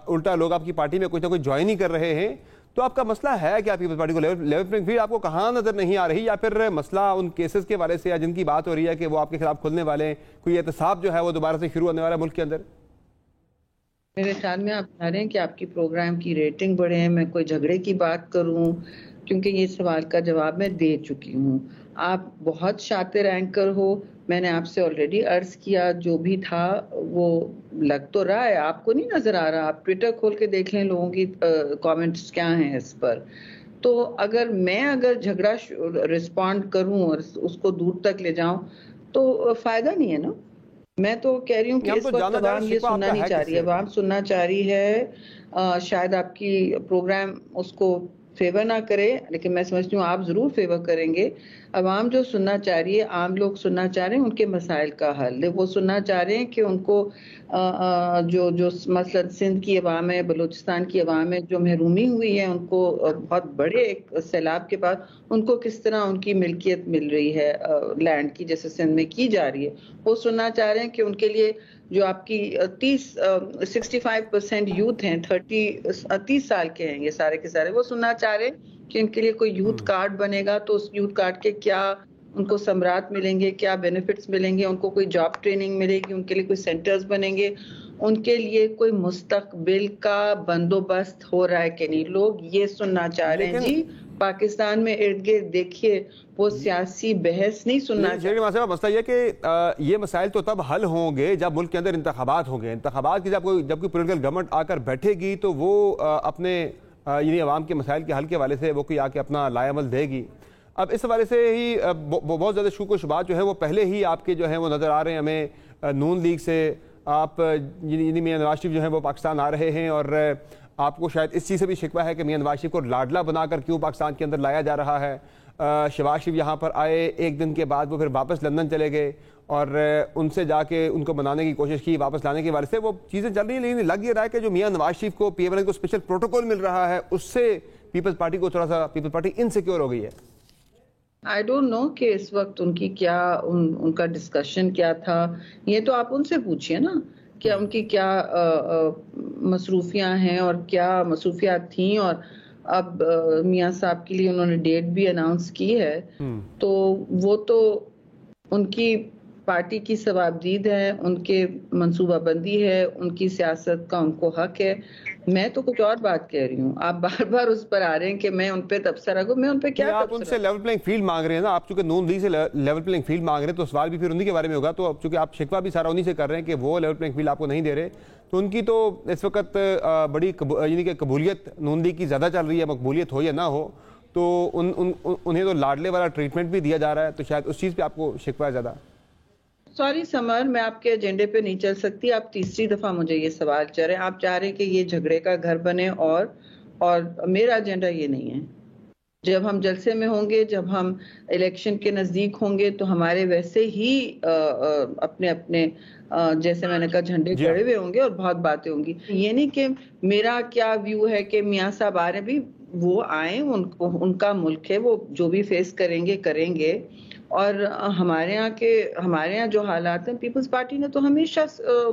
उल्टा लोग आपकी पार्टी में कुछ ना कुछ ज्वाइन ही कर रहे हैं, तो आपका मसला है क्या पीपल्स पार्टी को? लेवल प्लेइंग फील्ड आपको कहाँ नजर नहीं आ रही, या फिर मसला उन केसेस के बारे से या जिनकी बात हो रही है कि वो आपके खिलाफ खुलने वाले, कोई एहतसाब जो है वो दोबारा से शुरू होने वाला है मुल्क के अंदर?
मेरे ख्याल में आप चाह रहे हैं कि आपकी प्रोग्राम की रेटिंग बढ़े, मैं कोई झगड़े की बात करूं, क्योंकि ये सवाल का जवाब मैं दे चुकी हूं। आप बहुत शातिर एंकर हो, मैंने आपसे ऑलरेडी अर्ज किया, जो भी था वो लग तो रहा है, आपको नहीं नजर आ रहा, आप ट्विटर खोल के देख लें लोगों की कमेंट्स क्या हैं इस पर। तो अगर झगड़ा रिस्पॉन्ड करूं और उसको दूर तक ले जाऊं तो फायदा नहीं है ना। मैं तो कह रही हूँ कि इस वक्त अवाम ये सुनना नहीं चाह रही है, अवाम सुनना चाह रही है, शायद आपकी प्रोग्राम उसको फेवर ना करे, लेकिन मैं समझती हूँ आप जरूर फेवर करेंगे। अवाम जो सुनना चाह रही है, आम लोग सुनना चाह रहे हैं उनके मसाइल का हल, वो सुनना चाह रहे हैं कि उनको جو مثلا سندھ کی عوام ہے، بلوچستان کی عوام ہے جو محرومی ہوئی ہے، ان کو بہت بڑے ایک سیلاب کے بعد ان کو کس طرح ان کی ملکیت مل رہی ہے لینڈ کی، جیسے سندھ میں کی جا رہی ہے، وہ سننا چاہ رہے ہیں کہ ان کے لیے جو آپ کی 65% یوتھ ہیں، 30 سال کے ہیں یہ سارے کے سارے، وہ سننا چاہ رہے ہیں کہ ان کے لیے کوئی یوتھ کارڈ بنے گا تو اس یوتھ کارڈ کے کیا ان کو ثمرات ملیں گے، کیا بینیفٹس ملیں گے، ان کو کوئی جاب ٹریننگ ملے گی، ان کے لیے کوئی سینٹرز بنیں گے، ان کے لیے کوئی مستقبل کا بندوبست ہو رہا ہے کہ نہیں. لوگ یہ سننا چاہ رہے ہیں. جی پاکستان میں ارد گرد دیکھیے وہ سیاسی بحث نہیں سننا چاہ رہے.
مسئلہ یہ کہ یہ مسائل تو تب حل ہوں گے جب ملک کے اندر انتخابات ہوں گے. انتخابات کی جب کوئی پولیٹیکل گورنمنٹ آ کر بیٹھے گی تو وہ اپنے یعنی عوام کے مسائل کے حل کے حوالے سے وہ کوئی آ کے اپنا لائے عمل دے گی. اب اس حوالے سے ہی بہت زیادہ شکوک و شبہات جو ہے وہ پہلے ہی آپ کے جو ہیں وہ نظر آ رہے ہیں ہمیں. نون لیگ سے آپ یعنی میاں نواز شریف جو ہیں وہ پاکستان آ رہے ہیں اور آپ کو شاید اس چیز سے بھی شکوہ ہے کہ میاں نواز شریف کو لاڈلا بنا کر کیوں پاکستان کے اندر لایا جا رہا ہے. شہباز شریف یہاں پر آئے، ایک دن کے بعد وہ پھر واپس لندن چلے گئے اور ان سے جا کے ان کو منانے کی کوشش کی واپس لانے کے حوالے سے. وہ چیزیں چل رہی ہیں لیکن لگ یہ رہا ہے کہ جو میاں نواز شریف کو پی ایم ایل کو اسپیشل پروٹوکول مل رہا ہے اس سے پیپلز پارٹی کو تھوڑا سا پیپلز پارٹی انسیکیور ہو گئی ہے.
I don't know کہ اس وقت ان کی کیا ان کا ڈسکشن کیا تھا. یہ تو آپ ان سے پوچھئے نا کہ ان کی کیا مصروفیاں ہیں اور کیا مصروفیات تھیں، اور اب میاں صاحب کے لیے انہوں نے ڈیٹ بھی اناؤنس کی ہے تو وہ تو ان کی پارٹی کی ثوابدید ہے، ان کے منصوبہ بندی ہے، ان کی سیاست کا ان کو حق ہے. میں تو کچھ اور بات کہہ رہی ہوں، آپ بار بار اس پر آ رہے ہیں کہ میں ان پہ تبصرہ کروں. میں ان پہ کیا
آپ ان سے لیول پلینگ فیلڈ مانگ رہے ہیں نا، آپ چونکہ نون لیگ سے لیول پلینگ فیلڈ مانگ رہے ہیں تو سوال بھی پھر انہی کے بارے میں ہوگا. تو چونکہ آپ شکوہ بھی سارا انہی سے کر رہے ہیں کہ وہ لیول پلینگ فیلڈ آپ کو نہیں دے رہے، تو ان کی تو اس وقت بڑی یعنی کہ قبولیت نون لیگ کی زیادہ چل رہی ہے. مقبولیت ہو یا نہ ہو تو انہیں تو لاڈلے والا ٹریٹمنٹ بھی دیا جا رہا ہے، تو شاید اس چیز پہ آپ کو شکوہ ہے زیادہ.
سوری سمر، میں آپ کے ایجنڈے پہ نہیں چل سکتی. آپ تیسری دفعہ مجھے یہ سوال چاہ رہے ہیں. آپ چاہ رہے ہیں کہ یہ جھگڑے کا گھر بنے اور میرا ایجنڈا یہ نہیں ہے. جب ہم جلسے میں ہوں گے، جب ہم الیکشن کے نزدیک ہوں گے تو ہمارے ویسے ہی اپنے اپنے جیسے میں نے کہا جھنڈے گڑے ہوئے ہوں گے اور بہت باتیں ہوں گی. یہ نہیں کہ میرا کیا ویو ہے کہ میاں صاحب آ رہے ہیں، بھی وہ آئیں، ان کا ملک ہے، وہ جو بھی فیس کریں گے. اور ہمارے یہاں جو حالات ہیں، پیپلز پارٹی نے تو ہمیشہ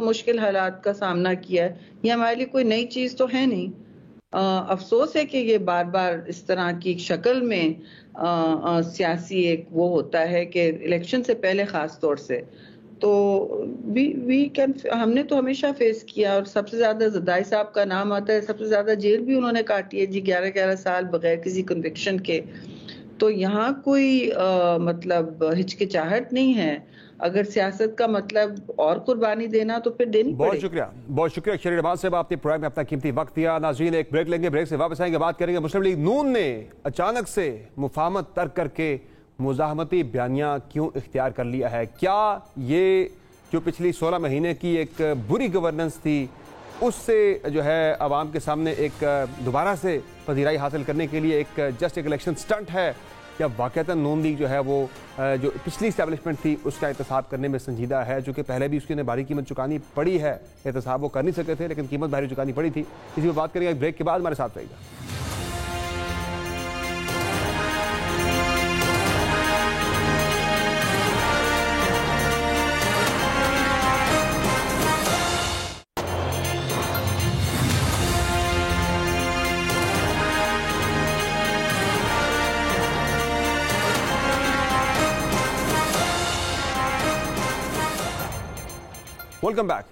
مشکل حالات کا سامنا کیا ہے. یہ ہمارے لیے کوئی نئی چیز تو ہے نہیں. افسوس ہے کہ یہ بار بار اس طرح کی شکل میں سیاسی ایک وہ ہوتا ہے کہ الیکشن سے پہلے خاص طور سے تو ہم نے تو ہمیشہ فیس کیا. اور سب سے زیادہ زدائی صاحب کا نام آتا ہے، سب سے زیادہ جیل بھی انہوں نے کاٹی ہے جی، 11 سال بغیر کسی کنوکشن کے. تو یہاں کوئی مطلب ہچکچاہٹ نہیں ہے. اگر سیاست کا مطلب اور قربانی دینا تو پھر دینی پڑے.
بہت شکریہ شریر احمد صاحب، آپ نے پروگرام میں اپنا قیمتی وقت دیا. ناظرین ایک بریک لیں گے، بریک سے واپس آئیں گے، بات کریں گے مسلم لیگ نون نے اچانک سے مفاہمت ترک کر کے مزاحمتی بیانیہ کیوں اختیار کر لیا ہے. کیا یہ جو پچھلی 16 مہینے کی ایک بری گورننس تھی اس سے جو ہے عوام کے سامنے ایک دوبارہ سے پذیرائی حاصل کرنے کے لیے ایک جسٹ ایک الیکشن سٹنٹ ہے، یا واقعتاً نون لیگ جو ہے وہ جو پچھلی اسٹیبلشمنٹ تھی اس کا احتساب کرنے میں سنجیدہ ہے، جو کہ پہلے بھی اس کی بھاری قیمت چکانی پڑی ہے. احتساب وہ کر نہیں سکے تھے لیکن قیمت بھاری چکانی پڑی تھی. اسی میں بات کریں گے بریک کے بعد. ہمارے ساتھ رہے گا. Welcome back.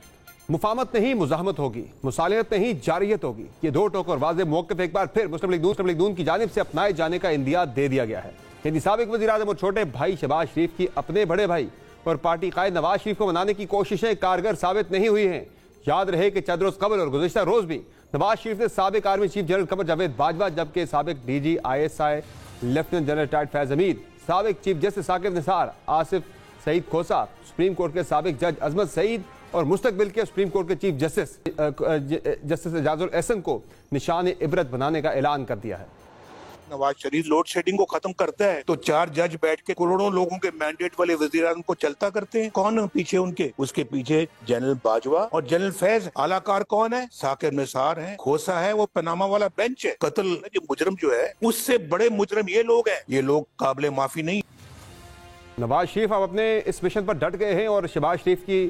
مفاہمت نہیں مزاحمت ہوگی، مصالحت نہیں جارحیت ہوگی، یہ دو ٹوک اور واضح موقف ایک بار پھر مسلم لیگ نون کی جانب سے اپنائے جانے کا اندیا دے دیا گیا ہے. یعنی سابق وزیر اعظم اور چھوٹے بھائی شہباز شریف کی اپنے بڑے بھائی اور پارٹی قائد نواز شریف کو منانے کی کوششیں کارگر ثابت نہیں ہوئی ہیں. یاد رہے کہ چند روز قبل اور گزشتہ روز بھی نواز شریف نے سابق army chief general Qamar Javed Bajwa, جبکہ سابق D G ISI lieutenant general retired Faiz Hamid, سابق chief justice Saqib Nisar, Asif Saeed Khosa, supreme court کے سابق جج عظمت سعید اور مستقبل کے سپریم کورٹ کے چیف جسٹس اعجاز الاحسن کو نشان عبرت بنانے کا اعلان کر دیا ہے.
नवाज शरीफ लोड शेडिंग को खत्म करता है तो 4 जज बैठ के करोड़ों लोगों के मैंडेट वाले वज़ीर-ए-आज़म को चलता करते हैं। कौन है पीछे उनके? उसके पीछे जनरल बाजवा और जनरल फैज। आलाकार कौन है? साकिर निसार है, खोसा है, वो पनामा वाला बेंच है। कत्ल जो मुजरम जो है उससे बड़े मुजरम ये लोग हैं। ये लोग काबिल माफी नहीं।
नवाज शरीफ अब अपने इस मिशन पर डट गए हैं और शहबाज शरीफ की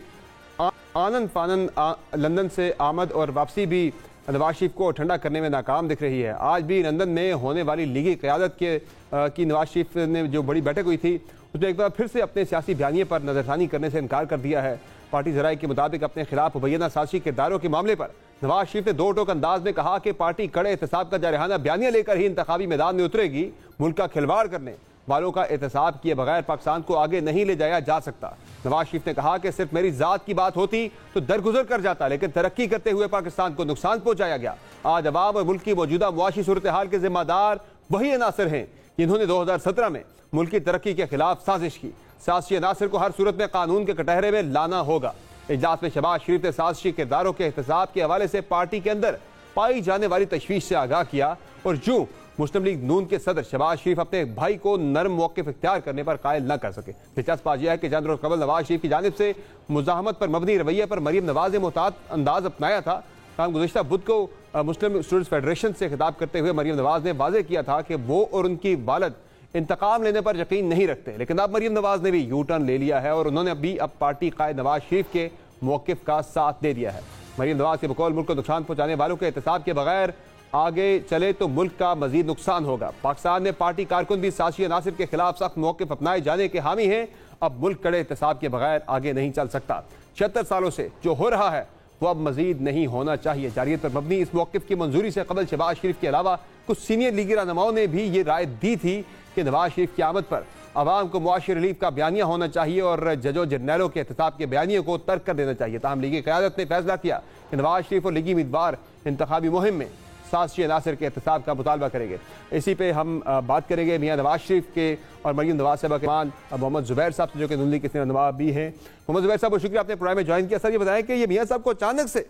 आनंद फानंद लंदन से आमद और वापसी भी नवाज शरीफ को ठंडा करने में नाकाम दिख रही है। आज भी लंदन में होने वाली लीगी क़यादत की नवाज शरीफ ने जो बड़ी बैठक हुई थी उसमें एक बार फिर से अपने सियासी बयानिए पर नजरसानी करने से इनकार कर दिया है। पार्टी ज़राए के मुताबिक अपने खिलाफ मुबैना साज़िशी किरदारों के मामले पर नवाज शरीफ ने दो टोक अंदाज में कहा कि पार्टी कड़े एहतसाब का जारहाना बयानिया लेकर ही इंतखाबी मैदान में उतरेगी। मुल्क का खिलवाड़ करने वालों का एहतसाब किए बगैर पाकिस्तान को आगे नहीं ले जाया जा सकता। नवाज शरीफ ने कहा कि सिर्फ मेरी जात की बात होती तो दरगुजर कर जाता, लेकिन तरक्की करते हुए पाकिस्तान को नुकसान पहुंचाया गया। आज अवाम और मुल्क की मौजूदा मुआशी सूरत हाल के जिम्मेदार वही अनासर हैं जिन्होंने 2017 में मुल्क की तरक्की के खिलाफ साजिश की। साजिशी अनासर को हर सूरत में कानून के कटहरे में लाना होगा। इजलास में शहबाज शरीफ ने साजिशी किरदारों के एहतसाब के हवाले से पार्टी के अंदर पाई जाने वाली तशवीश से आगाह किया और जो मुस्लिम लीग नून के सदर शहबाज शरीफ अपने भाई को नरम मौक़िफ़ इख्तियार करने पर कायल न कर सके। दिलचस्प बात यह है कि चंद रोज़ कबल नवाज शरीफ की जानिब से मुज़ाहमत पर मबनी रवैये पर मरीम नवाज ने मुहतात अंदाज अपनाया था। ताहम गुज़िश्ता बुध को मुस्लिम स्टूडेंट्स फेडरेशन से खिताब करते हुए मरीम नवाज ने वाज़ेह किया था कि वो और उनकी वालिद इंतकाम लेने पर यकीन नहीं रखते, लेकिन अब मरीम नवाज ने भी यू टर्न ले लिया है और उन्होंने अभी अब पार्टी कायद नवाज शरीफ के मौक़िफ़ का साथ दे दिया है। मरीम नवाज के बकौल मुल्क को नुकसान पहुँचाने वालों के एहतसाब के बगैर आगे चले तो मुल्क का मजीद नुकसान होगा। पाकिस्तान में पार्टी कारकुन भी साजिशी अनासिर के खिलाफ सख्त मौक़िफ़ अपनाए जाने के हामी हैं। अब मुल्क कड़े एहतसाब के बगैर आगे नहीं चल सकता। 76 सालों से जो हो रहा है वो अब मजीद नहीं होना चाहिए। जारियत पर मबनी इस मौक़िफ़ की मंजूरी से कबल शहबाज शरीफ के अलावा कुछ सीनियर लीगी रहनुमाओं ने भी ये राय दी थी कि नवाज शरीफ की आमद पर आवाम को मुआशी रिलीफ का बयानिया होना चाहिए और जजों जर्नैलों के एहतसाब के बयानिए को तर्क कर देना चाहिए। ताहम लीगी क़यादत ने फैसला किया कि नवाज शरीफ और लीगी उम्मीदवार इंतखाबी मुहिम में साजिशी अनासर के एहतसाब का मुतालबा करेंगे। इसी पे हम बात करेंगे मियाँ नवाज शरीफ के और मरीम नवाज साहबा के मान मोहम्मद जुबैर साहब से, जो कि नून लीग के रहनुमा भी हैं। मोहम्मद जुबैर साहब, बहुत शुक्रिया आपने प्रोग्राम में ज्वाइन किया। सर ये बताएं कि ये मियाँ साहब को अचानक से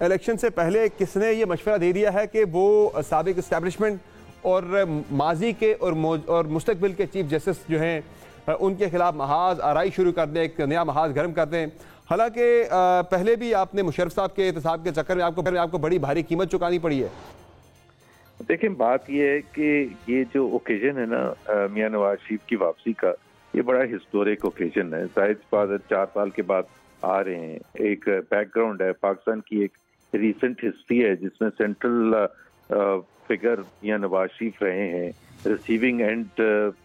इलेक्शन से पहले किसने ये मशवरा दे दिया है कि वो साबिक इस्टेब्लिशमेंट और माजी के और मुस्तकबिल के चीफ जस्टिस जो हैं उनके खिलाफ महाज आराई शुरू कर दें, एक नया महाज गर्म कर दें? हालांकि पहले भी आपने मुशर्रफ साहब के एहतसाब के चक्कर में आपको बड़ी भारी कीमत चुकानी पड़ी है।
देखिए, बात यह है कि ये जो ओकेजन है ना मियाँ नवाज शरीफ की वापसी का, ये बड़ा हिस्टोरिक ओकेजन है। जाहिर बात है 4 साल के बाद आ रहे हैं। एक बैकग्राउंड है, पाकिस्तान की एक रीसेंट हिस्ट्री है जिसमें सेंट्रल फिगर मियाँ नवाज शरीफ रहे हैं रिसीविंग एंड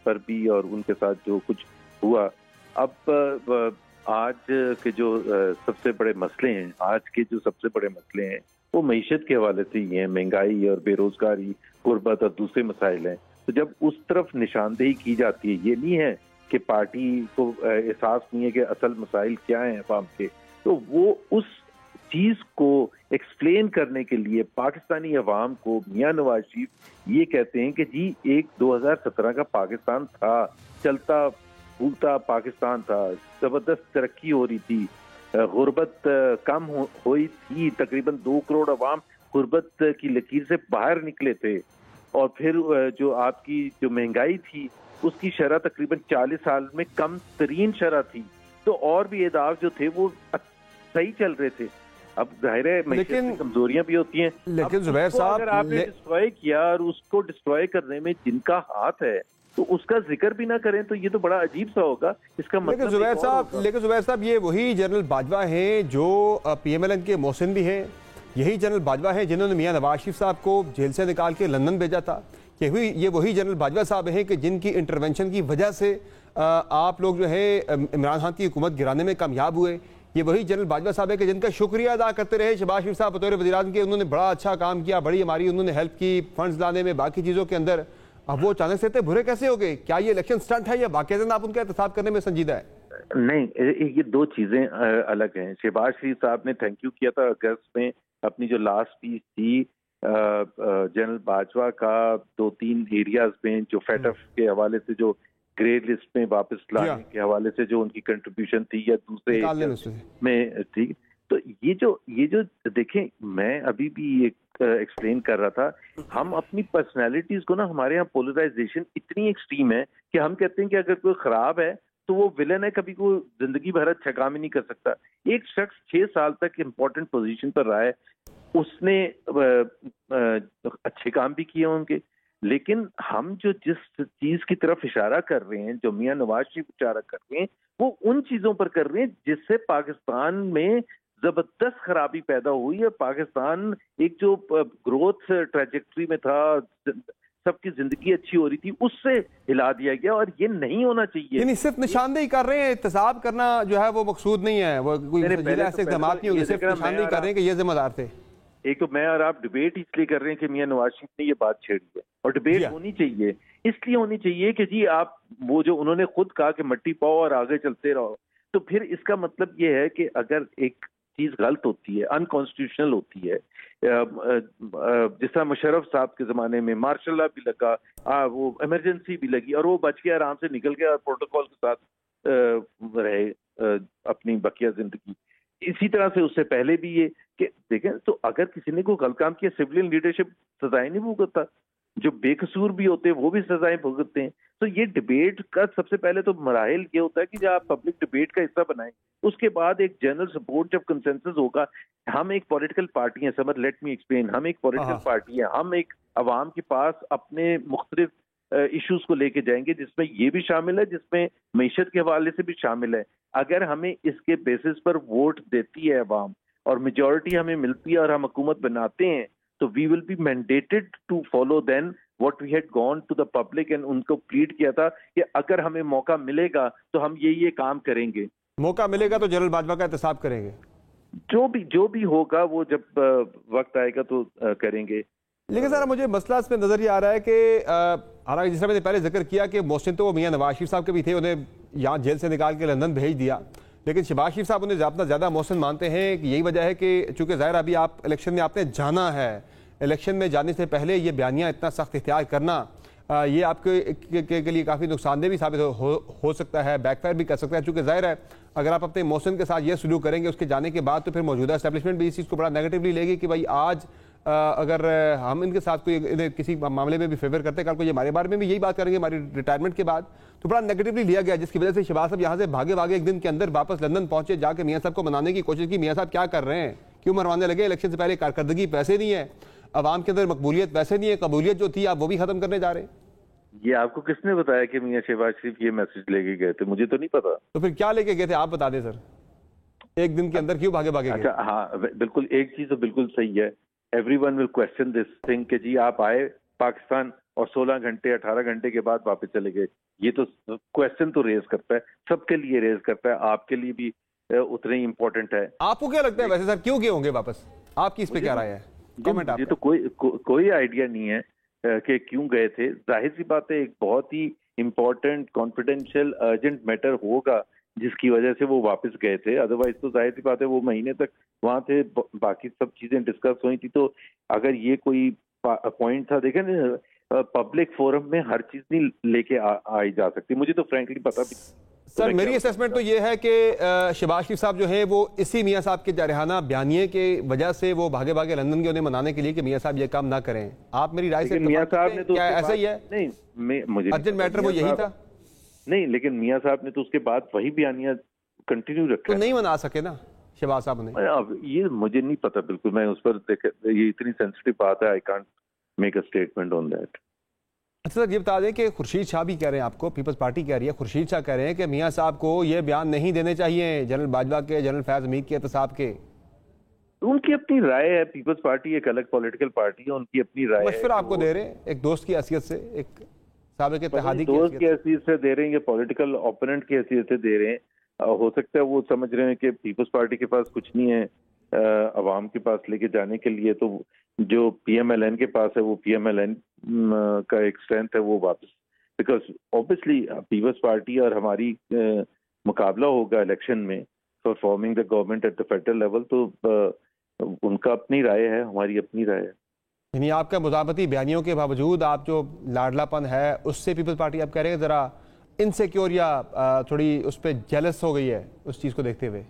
पर भी, और उनके साथ जो कुछ हुआ। अब आज के जो सबसे बड़े मसले हैं, आज के जो सबसे बड़े मसले हैं वो मईशत के हवाले से ही हैं, महंगाई और बेरोजगारी, गुर्बत और दूसरे मसाइल हैं। तो जब उस तरफ निशानदेही की जाती है, ये नहीं है कि पार्टी को एहसास नहीं है कि असल मसाइल क्या हैं अवाम के, तो वो उस चीज को एक्सप्लेन करने के लिए पाकिस्तानी अवाम को मियाँ नवाज शरीफ ये कहते हैं कि जी एक 2017 का पाकिस्तान था, चलता फूलता पाकिस्तान था, जबरदस्त तरक्की हो रही थी, गुर्बत कम हुई थी, तकरीबन 2 करोड़ अवाम गुर्बत की लकीर से बाहर निकले थे, और फिर जो आपकी जो महंगाई थी उसकी शरह तकरीबन 40 साल में कम तरीन शरह थी। तो और भी एदाव जो थे वो सही चल रहे थे। अब जाहिर है लेकिन कमजोरियां भी होती हैं।
लेकिन जुबैर साहब,
अगर आपने डिस्ट्रॉय किया और उसको डिस्ट्रॉय करने में जिनका हाथ है तो उसका जिक्र भी ना करें तो ये तो बड़ा अजीब सा होगा। इसका मतलब
लेकिन जुबैर साहब ये वही जनरल बाजवा हैं जो PMLN के मोहसिन भी हैं, यही जनरल बाजवा हैं जिन्होंने मियाँ नवाज शरीफ साहब को जेल से निकाल के लंदन भेजा था। ये वही जनरल बाजवा साहब हैं कि जिनकी इंटरवेंशन की वजह से आप लोग जो है इमरान खान की हुकूमत गिराने में कामयाब हुए। ये वही जनरल बाजवा साहब है कि जिनका शुक्रिया अदा करते रहे शहबाज शरीफ साहब बतौर वज़ीर-ए-आज़म के। उन्होंने बड़ा अच्छा काम किया, बड़ी हमारी उन्होंने हेल्प की फंड्स लाने में, बाकी चीज़ों के अंदर। अब वो अचानक से इतने बुरे कैसे हो गए? क्या ये इलेक्शन स्टंट है या वाकईतन आप उनका एहतसाब करने में संजीदा है?
नहीं, ये 2 चीजें अलग हैं। शहबाज शरीफ साहब ने थैंक यू किया था अगस्त में, अपनी जो लास्ट स्पीच थी जनरल बाजवा का 2-3 एरियाज में जो फेटफ के हवाले से, जो ग्रे लिस्ट में वापस लाने के हवाले से जो उनकी कंट्रीब्यूशन थी या दूसरे में थी। तो ये जो देखें, मैं अभी भी एक ایکسپلین کر رہا تھا، ہم اپنی پرسنالٹیز کو نا، ہمارے یہاں پولرائزیشن اتنی ایکسٹریم ہے کہ ہم کہتے ہیں کہ اگر کوئی خراب ہے تو وہ ولن ہے، کبھی کوئی زندگی بھر اچھا کام ہی نہیں کر سکتا. ایک شخص 6 سال تک امپورٹنٹ پوزیشن پر رہا ہے، اس نے اچھے کام بھی کیے ہوں گے، لیکن ہم جو جس چیز کی طرف اشارہ کر رہے ہیں، جو میاں نواز شریف اشارہ کر رہے ہیں، وہ ان چیزوں پر کر رہے ہیں جس سے پاکستان میں زبردست خرابی پیدا ہوئی ہے. پاکستان ایک جو گروتھ ٹریجیکٹری میں تھا، سب کی زندگی اچھی ہو رہی تھی، اس سے ہلا دیا گیا، اور یہ نہیں ہونا چاہیے.
یعنی صرف نشاندہی کر رہے ہیں، احتساب کرنا جو ہے وہ مقصود نہیں ہے، وہ کوئی ایسے اقدامات نہیں ہوگی، صرف نشاندہی کر رہے ہیں کہ یہ ذمہ دار تھے.
ایک تو میں اور آپ ڈبیٹ اس لیے کر رہے ہیں کہ میاں نواز شریف نے یہ بات چھیڑی ہے، اور ڈبیٹ ہونی چاہیے، اس لیے ہونی چاہیے کہ جی آپ وہ جو انہوں نے خود کہا کہ مٹی پاؤ اور آگے چلتے رہو، تو پھر اس کا مطلب یہ ہے کہ اگر ایک چیز غلط ہوتی ہے، انکانسٹیٹیوشنل ہوتی ہے، جس طرح مشرف صاحب کے زمانے میں مارشل لا بھی لگا، وہ ایمرجنسی بھی لگی، اور وہ بچ کے آرام سے نکل گیا اور پروٹوکول کے ساتھ رہے اپنی بقیہ زندگی. اسی طرح سے اس سے پہلے بھی یہ کہ دیکھیں، تو اگر کسی نے کوئی غلط کام کیا، سویلین لیڈرشپ سزائیں نہیں بھگتتا، جو بے قصور بھی ہوتے ہیں وہ بھی سزائیں بھگتتے ہیں. تو یہ ڈبیٹ کا سب سے پہلے تو مراحل یہ ہوتا ہے کہ جب آپ پبلک ڈبیٹ کا حصہ بنائیں، اس کے بعد ایک جنرل سپورٹ جب کنسنسس ہوگا. ہم ایک پولیٹیکل پارٹی ہیں، سمر لیٹ می ایکسپلین، ہم ایک پولیٹیکل پارٹی ہیں، ہم ایک عوام کے پاس اپنے مختلف ایشوز کو لے کے جائیں گے، جس میں یہ بھی شامل ہے، جس میں معیشت کے حوالے سے بھی شامل ہے. اگر ہمیں اس کے بیسس پر ووٹ دیتی ہے عوام اور میجورٹی ہمیں ملتی ہے اور ہم حکومت بناتے ہیں، تو we will be mandated to follow then what we had gone to the public, and ان کو پلیڈ کیا تھا کہ اگر ہمیں موقع ملے گا تو ہم یہ کام کریں گے.
موقع ملے گا تو جنرل باجوہ کا احتساب کریں گے،
جو بھی ہوگا وہ جب وقت آئے گا تو کریں گے.
لیکن ذرا مجھے مسئلہ اس میں نظر یہ آ رہا ہے کہ حالانکہ جس طرح میں نے پہلے ذکر کیا کہ محسن تو وہ میاں نواز شریف صاحب کے بھی تھے، انہیں یہاں جیل سے نکال کے لندن بھیج دیا، لیکن شہباز شریف صاحب انہیں اتنا زیادہ محسن مانتے ہیں کہ یہی وجہ ہے کہ چونکہ ظاہر ابھی آپ الیکشن میں آپ نے جانا ہے، الیکشن میں جانے سے پہلے یہ بیانیہ اتنا سخت اختیار کرنا یہ آپ کے لیے کافی نقصان دہ بھی ثابت ہو سکتا ہے، بیک فائر بھی کر سکتا ہے. چونکہ ظاہر ہے اگر آپ اپنے محسن کے ساتھ یہ سلوک کریں گے اس کے جانے کے بعد، تو پھر موجودہ اسٹیبلشمنٹ بھی اس چیز کو بڑا نیگیٹولی لے گی کہ بھائی آج اگر ہم ان کے ساتھ کوئی کسی معاملے میں بھی فیور کرتے ہیں، کل کو یہ ہمارے بارے میں بھی یہی بات کریں گے ہماری ریٹائرمنٹ کے بعد، تو بڑا نیگیٹولی لیا گیا، جس کی وجہ سے شہباز صاحب یہاں سے بھاگے ایک دن کے اندر واپس لندن پہنچے، جا کے میاں صاحب کو منانے کی کوشش کی. میاں صاحب کیا کر رہے ہیں، کیوں مروانے لگے؟ الیکشن سے پہلے کارکردگی پیسے نہیں ہے، عوام کے اندر مقبولیت ویسے نہیں ہے، قبولیت جو تھی آپ وہ بھی ختم کرنے جا رہے ہیں.
یہ آپ کو کس نے بتایا کہ میاں شہباز شریف یہ میسج لے کے گئے تھے؟ مجھے تو نہیں پتا.
تو پھر کیا لے کے گئے تھے آپ بتا دیں سر، ایک دن کے اندر کیوں بھاگے گئے؟
اچھا ہاں بالکل، ایک چیز تو بالکل صحیح ہے، every one will question this thing کہ جی آپ آئے پاکستان اور 16 گھنٹے 18 گھنٹے کے بعد واپس چلے گئے. یہ تو کوشچن تو ریز کرتا ہے، سب کے لیے ریز کرتا ہے، آپ کے لیے بھی اتنا ہی امپورٹنٹ ہے.
آپ کو کیا لگتا ہے ویسے سر کیوں گئے ہوں گے واپس؟ آپ کی اس پہ کیا رائے ہے؟
مجھے تو کوئی آئیڈیا نہیں ہے کہ کیوں گئے تھے. ظاہر سی بات ہے ایک بہت ہی امپورٹنٹ کانفیڈینشیل ارجنٹ میٹر ہوگا جس کی وجہ سے وہ واپس گئے تھے، ادروائز تو ظاہر سی بات ہے وہ مہینے تک وہاں تھے، باقی سب چیزیں ڈسکس ہوئی تھی. تو اگر یہ کوئی پوائنٹ تھا، دیکھیں پبلک فورم میں ہر چیز نہیں لے کے آئی جا سکتی. مجھے تو فرینکلی پتا بھی
سر میری اسیسمنٹ تو یہ ہے کہ شہباز شریف صاحب جو ہیں وہ اسی میاں صاحب کے جارحانہ بیانیے کی وجہ سے وہ بھاگے لندن گئے انہیں منانے کے لیے کہ میاں صاحب یہ کام نہ کریں. آپ میری رائے سے
میاں صاحب نے تو
کیا ایسا ہی ہے؟
نہیں مجھے
ارجنٹ میٹر وہ یہی تھا
نہیں، لیکن میاں صاحب نے تو اس کے بعد وہی بیانیہ کنٹینیو رکھا،
تو نہیں منا سکے نا شہباز صاحب نے.
اب یہ مجھے نہیں پتا بالکل، میں اس پر یہ اتنی سینسٹیو بات ہے، I can't make a statement on that.
اچھا سر یہ بتا دیں کہ خورشید شاہ بھی کہہ رہے ہیں، آپ کو پیپلز پارٹی کہہ رہی ہے، خورشید شاہ کہہ رہے ہیں کہ میاں صاحب کو یہ بیان نہیں دینے چاہیے جنرل باجوہ کے، جنرل فیاض حمید کے احتساب کے.
ان کی اپنی رائے ہے، پیپلز پارٹی ایک الگ پولیٹیکل پارٹی ہے، ان کی اپنی رائے ہے.
مشورہ آپ کو دے رہے ہیں ایک دوست کی حیثیت سے، ایک سابق اتحادی
دوست کی حیثیت سے دے رہے ہیں یا پولیٹیکل اوپوننٹ کی حیثیت سے دے رہے ہیں. ہو سکتا ہے وہ سمجھ رہے ہیں کہ پیپلز پارٹی کے پاس کچھ نہیں ہے عوام کے پاس لے کے جانے کے لیے، تو جو پی ایم ایل این کے پاس ہے وہ پی ایم ایل این کا ایک اسٹرینتھ ہے وہ واپس، بیکاز اوبیسلی پیپلز پارٹی اور ہماری مقابلہ ہوگا الیکشن میں for farming the government at the federal level, تو ان کا اپنی رائے ہے، ہماری اپنی رائے ہے.
یعنی آپ کا مذاکراتی بیانیوں کے باوجود آپ جو لاڈلا پن ہے اس سے پیپلز پارٹی آپ کہہ رہے ہیں ذرا انسیکیور یا تھوڑی اس پہ جیلس ہو گئی ہے اس چیز کو دیکھتے ہوئے؟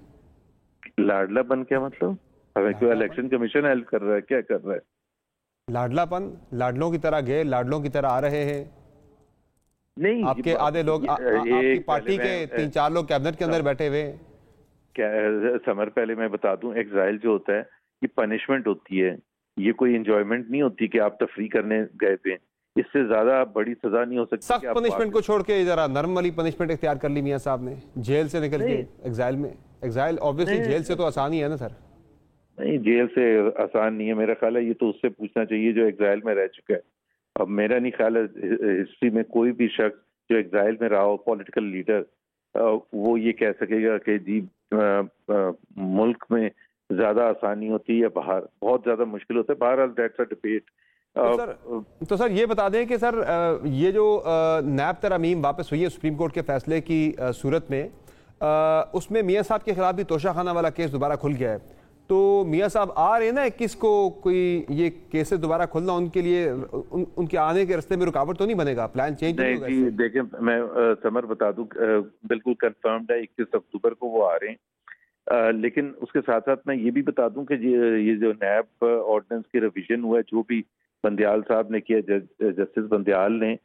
لاڈلا پن کیا مطلب؟ ہمیں کوئی الیکشن کمیشن ہیلپ کر رہا ہے، کیا کر رہا ہے؟
लाडलापन, लाडलों की तरह गए, लाडलों की तरह आ रहे हैं।
नहीं,
आपके आधे लोग आपकी पार्टी के 3-4 लोग कैबिनेट के अंदर बैठे हुए हैं।
समर, पहले मैं बता दूं, एग्जाइल जो होता है ये पनिशमेंट होती है, ये कोई एंजॉयमेंट नहीं होती कि आप तफरी करने गए थे। इससे ज्यादा बड़ी सजा नहीं हो सकती।
सख्त पनिशमेंट को छोड़ के जरा नरम वाली पनिशमेंट इख्तियार कर ली मियां साहब ने, जेल से निकल के एग्जाइल में। एग्जाइल ऑब्वियसली जेल से तो आसान ही है ना सर।
नहीं, जेल से आसान नहीं है, मेरा ख्याल है ये तो उससे पूछना चाहिए जो एग्जाइल में रह चुका है। अब मेरा नहीं ख्याल है हिस्ट्री में कोई भी शख्स जो एग्जाइल में रहा हो, पॉलिटिकल लीडर, वो ये कह सकेगा कि जी मुल्क में ज्यादा आसानी होती है या बाहर बहुत ज्यादा मुश्किल होता है। बहरहाल दैट्स अ डिबेट।
तो सर ये बता दें कि सर ये जो नैब तरमीम वापस हुई है सुप्रीम कोर्ट के फैसले की सूरत में, उसमें मियां साहब के खिलाफ भी तोशाखाना वाला केस दोबारा खुल गया है। तो मियां साहब आ रहे हैं ना 21 को, कोई ये केसेस दोबारा खुलना उनके लिए उनके आने के रास्ते में रुकावट तो नहीं बनेगा? प्लान चेंज नहीं होगा?
जी देखें, मैं समर बता दूं, बिल्कुल कंफर्म्ड है 21 अक्टूबर को वो आ रहे हैं। लेकिन उसके साथ साथ मैं ये भी बता दूं कि ये जो नैब ऑर्डिनेंस की रिवीजन हुआ है, जो भी बंदियाल साहब ने किया, जस्टिस बंदियाल ने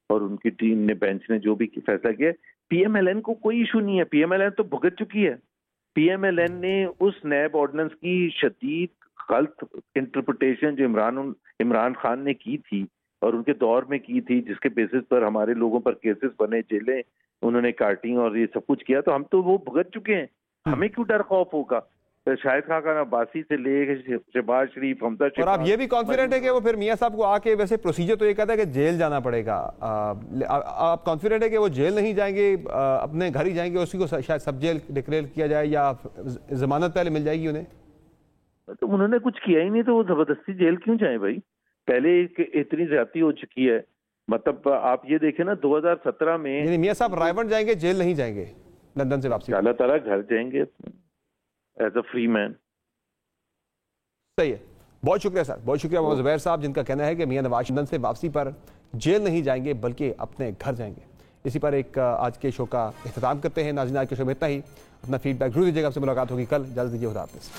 और उनकी टीम ने, बेंच ने जो भी फैसला किया, पीएमएलएन को कोई इशू नहीं है। पीएमएलएन तो भुगत चुकी है। पीएमएलएन ने उस नैब ऑर्डिनेंस की शदीद गलत इंटरप्रिटेशन जो इमरान खान ने की थी और उनके दौर में की थी, जिसके बेसिस पर हमारे लोगों पर केसेस बने, जेलें उन्होंने काटी और ये सब कुछ किया, तो हम तो वो भुगत चुके हैं। हमें क्यों डर खौफ होगा? शाहिद खान अब्बासी से ले शहबाज शरीफ, हमजा शरीफ।
और आप ये भी कॉन्फिडेंट है कि वो फिर मियां साहब को आके, वैसे प्रोसीजर तो ये कहता है कि जेल जाना पड़ेगा, आप कॉन्फिडेंट है कि वो जेल नहीं जाएंगे, अपने घर ही जाएंगे, उसी को शायद सब जेल डिक्लेयर किया जाए या जमानत पहले मिल जाएगी उन्हें?
तो उन्होंने कुछ किया ही नहीं, तो वो जबरदस्ती जेल क्यों जाए भाई? पहले इतनी ज्यादती हो चुकी है। मतलब आप ये देखें ना, 2017 में
मियां साहब रायबंद जाएंगे, जेल नहीं जाएंगे, लंदन से वापसी
अल्लाह ताला घर जाएंगे एज अ फ्री मैन।
सही है, बहुत शुक्रिया सर, बहुत शुक्रिया मोहम्मद ज़ुबैर साहब, जिनका कहना है कि मियां नवाज लंदन से वापसी पर जेल नहीं जाएंगे बल्कि अपने घर जाएंगे। इसी पर एक आज के शो का इख्तिताम करते हैं। नाज़रीन, आज के शो में इतना ही। अपना फीडबैक जरूर दीजिएगा। आपसे मुलाकात होगी कल। इजाज़त दीजिए, खुदा हाफ़िज़।